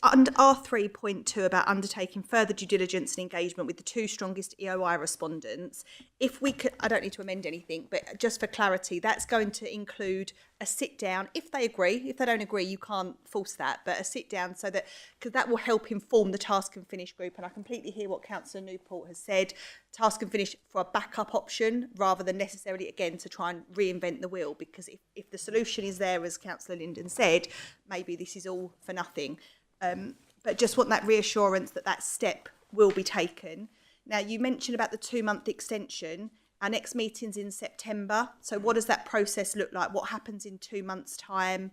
Speaker 6: under R3.2 about undertaking further due diligence and engagement with the two strongest EOI respondents, if we could, I don't need to amend anything, but just for clarity, that's going to include a sit down, if they agree. If they don't agree, you can't force that, but a sit down so that, because that will help inform the task and finish group. And I completely hear what Councillor Newport has said, task and finish for a backup option rather than necessarily, again, to try and reinvent the wheel, because if the solution is there, as Councillor Linden said, maybe this is all for nothing. But just want that reassurance that that step will be taken. Now, you mentioned about the 2-month extension. Our next meeting's in September. So what does that process look like? What happens in 2 months' time?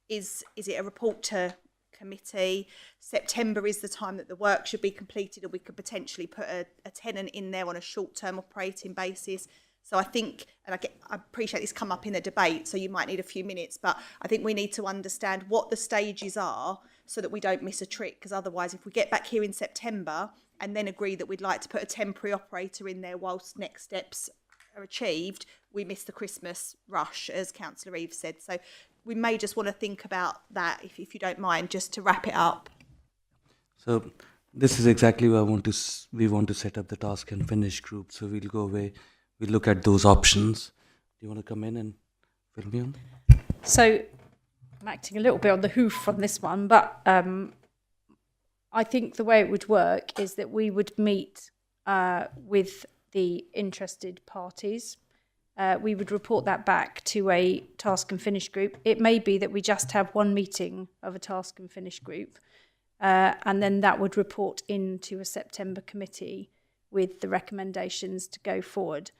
Speaker 6: Is it a report to committee? September is the time that the work should be completed, or we could potentially put a tenant in there on a short-term operating basis. So I think, and I appreciate this come up in the debate, so you might need a few minutes, but I think we need to understand what the stages are so that we don't miss a trick, because otherwise if we get back here in September and then agree that we'd like to put a temporary operator in there whilst next steps are achieved, we miss the Christmas rush, as Councillor Eves said. So we may just want to think about that, if you don't mind, just to wrap it up.
Speaker 1: So this is exactly where we want to set up the task and finish group. So we'll go away, we'll look at those options. Do you want to come in and fill me on?
Speaker 7: So I'm acting a little bit on the hoof on this one, but I think the way it would work is that we would meet with the interested parties. We would report that back to a task and finish group. It may be that we just have one meeting of a task and finish group, and then that would report into a September committee with the recommendations to go forward.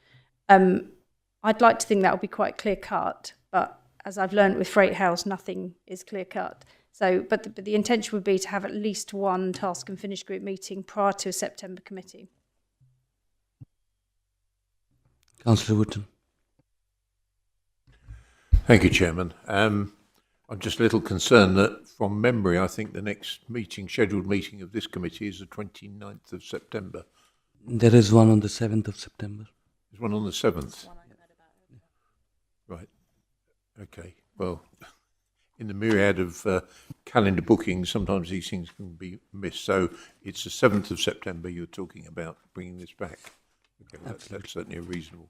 Speaker 7: I'd like to think that will be quite clear cut, but as I've learned with Freight House, nothing is clear cut. So, but the intention would be to have at least one task and finish group meeting prior to a September committee.
Speaker 1: Councillor Wootton.
Speaker 13: Thank you, Chairman. I'm just a little concerned that from memory, I think the next scheduled meeting of this committee is the 29th of September.
Speaker 1: There is one on the 7th of September.
Speaker 13: There's one on the 7th. Right. Okay. Well, in the myriad of calendar bookings, sometimes these things can be missed. So it's the 7th of September you're talking about bringing this back. Okay, that's certainly a reasonable.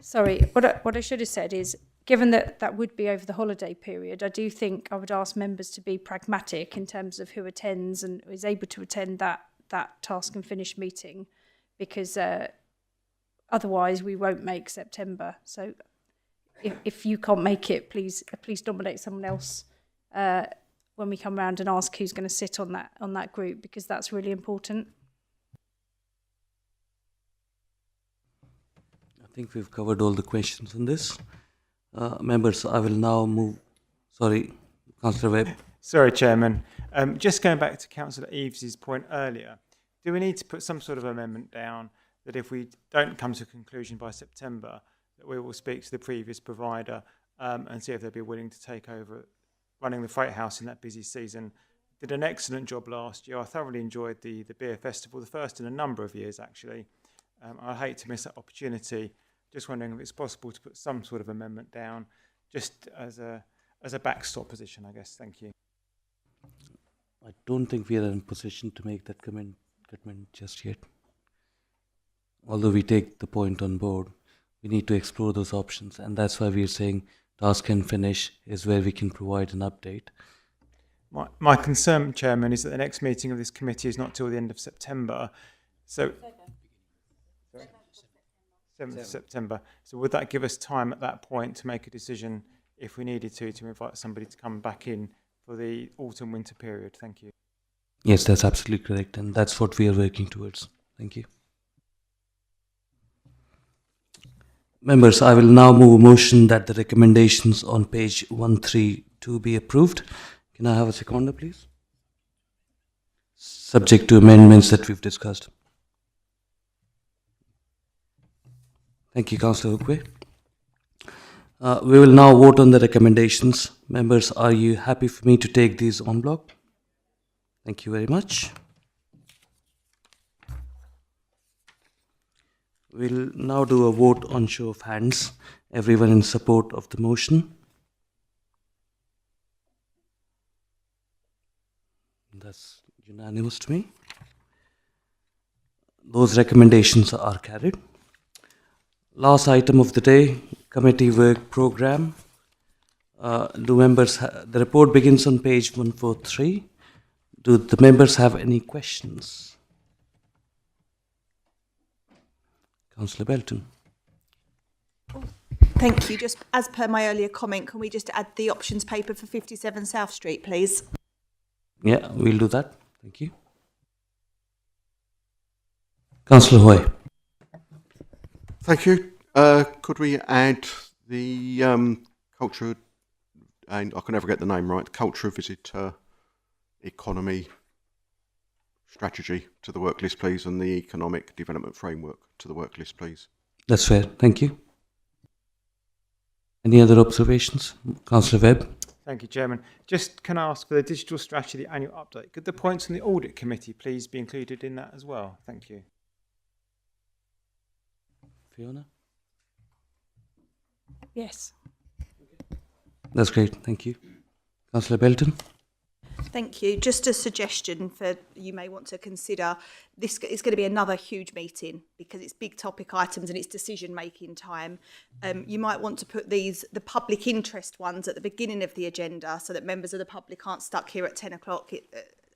Speaker 7: Sorry, what I should have said is, given that that would be over the holiday period, I do think I would ask members to be pragmatic in terms of who attends and is able to attend that task and finish meeting, because otherwise we won't make September. So if you can't make it, please nominate someone else when we come round and ask who's going to sit on that group, because that's really important.
Speaker 1: I think we've covered all the questions on this. Members, I will now move. Sorry, Councillor Webb.
Speaker 14: Sorry, Chairman. Just going back to Councillor Eves' point earlier, do we need to put some sort of amendment down that if we don't come to a conclusion by September, that we will speak to the previous provider and see if they'd be willing to take over running the Freight House in that busy season? Did an excellent job last year. I thoroughly enjoyed the beer festival, the first in a number of years, actually. I'd hate to miss that opportunity. Just wondering if it's possible to put some sort of amendment down, just as a backstop position, I guess. Thank you.
Speaker 1: I don't think we are in a position to make that commitment just yet. Although we take the point on board, we need to explore those options, and that's why we are saying task and finish is where we can provide an update.
Speaker 14: My concern, Chairman, is that the next meeting of this committee is not till the end of September. So, 7th of September. So would that give us time at that point to make a decision, if we needed to invite somebody to come back in for the autumn-winter period? Thank you.
Speaker 1: Yes, that's absolutely correct, and that's what we are working towards. Thank you. Members, I will now move a motion that the recommendations on page 132 be approved. Can I have a seconder, please? Subject to amendments that we've discussed. Thank you, Councillor Hookwe. We will now vote on the recommendations. Members, are you happy for me to take these en bloc? Thank you very much. We'll now do a vote on show of hands. Everyone in support of the motion? That's unanimous to me. Those recommendations are carried. Last item of the day, committee work program. Do members the report begins on page 143. Do the members have any questions? Councillor Belton.
Speaker 6: Thank you. Just as per my earlier comment, can we just add the options paper for 57 South Street, please?
Speaker 1: Yeah, we'll do that. Thank you. Councillor Hoy.
Speaker 4: Thank you. Could we add the culture, and I can never get the name right, culture visitor economy strategy to the work list, please, and the economic development framework to the work list, please?
Speaker 1: That's fair. Thank you. Any other observations? Councillor Webb.
Speaker 14: Thank you, Chairman. Just can I ask for the digital strategy annual update? Could the points from the audit committee please be included in that as well? Thank you.
Speaker 1: Fiona?
Speaker 7: Yes.
Speaker 1: That's great. Thank you. Councillor Belton.
Speaker 6: Thank you. Just a suggestion for you may want to consider. This is going to be another huge meeting because it's big topic items and it's decision-making time. You might want to put the public interest ones at the beginning of the agenda so that members of the public aren't stuck here at 10 o'clock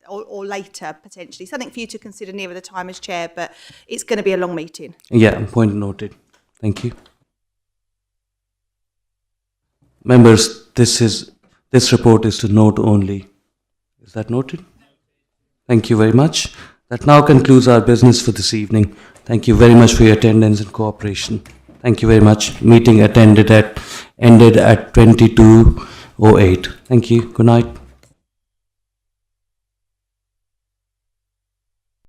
Speaker 6: or later, potentially. Something for you to consider nearer the time as chair, but it's going to be a long meeting.
Speaker 1: Yeah, point noted. Thank you. Members, this report is to note only. Is that noted? Thank you very much. That now concludes our business for this evening. Thank you very much for your attendance and cooperation. Thank you very much. Meeting ended at 22:08. Thank you. Good night.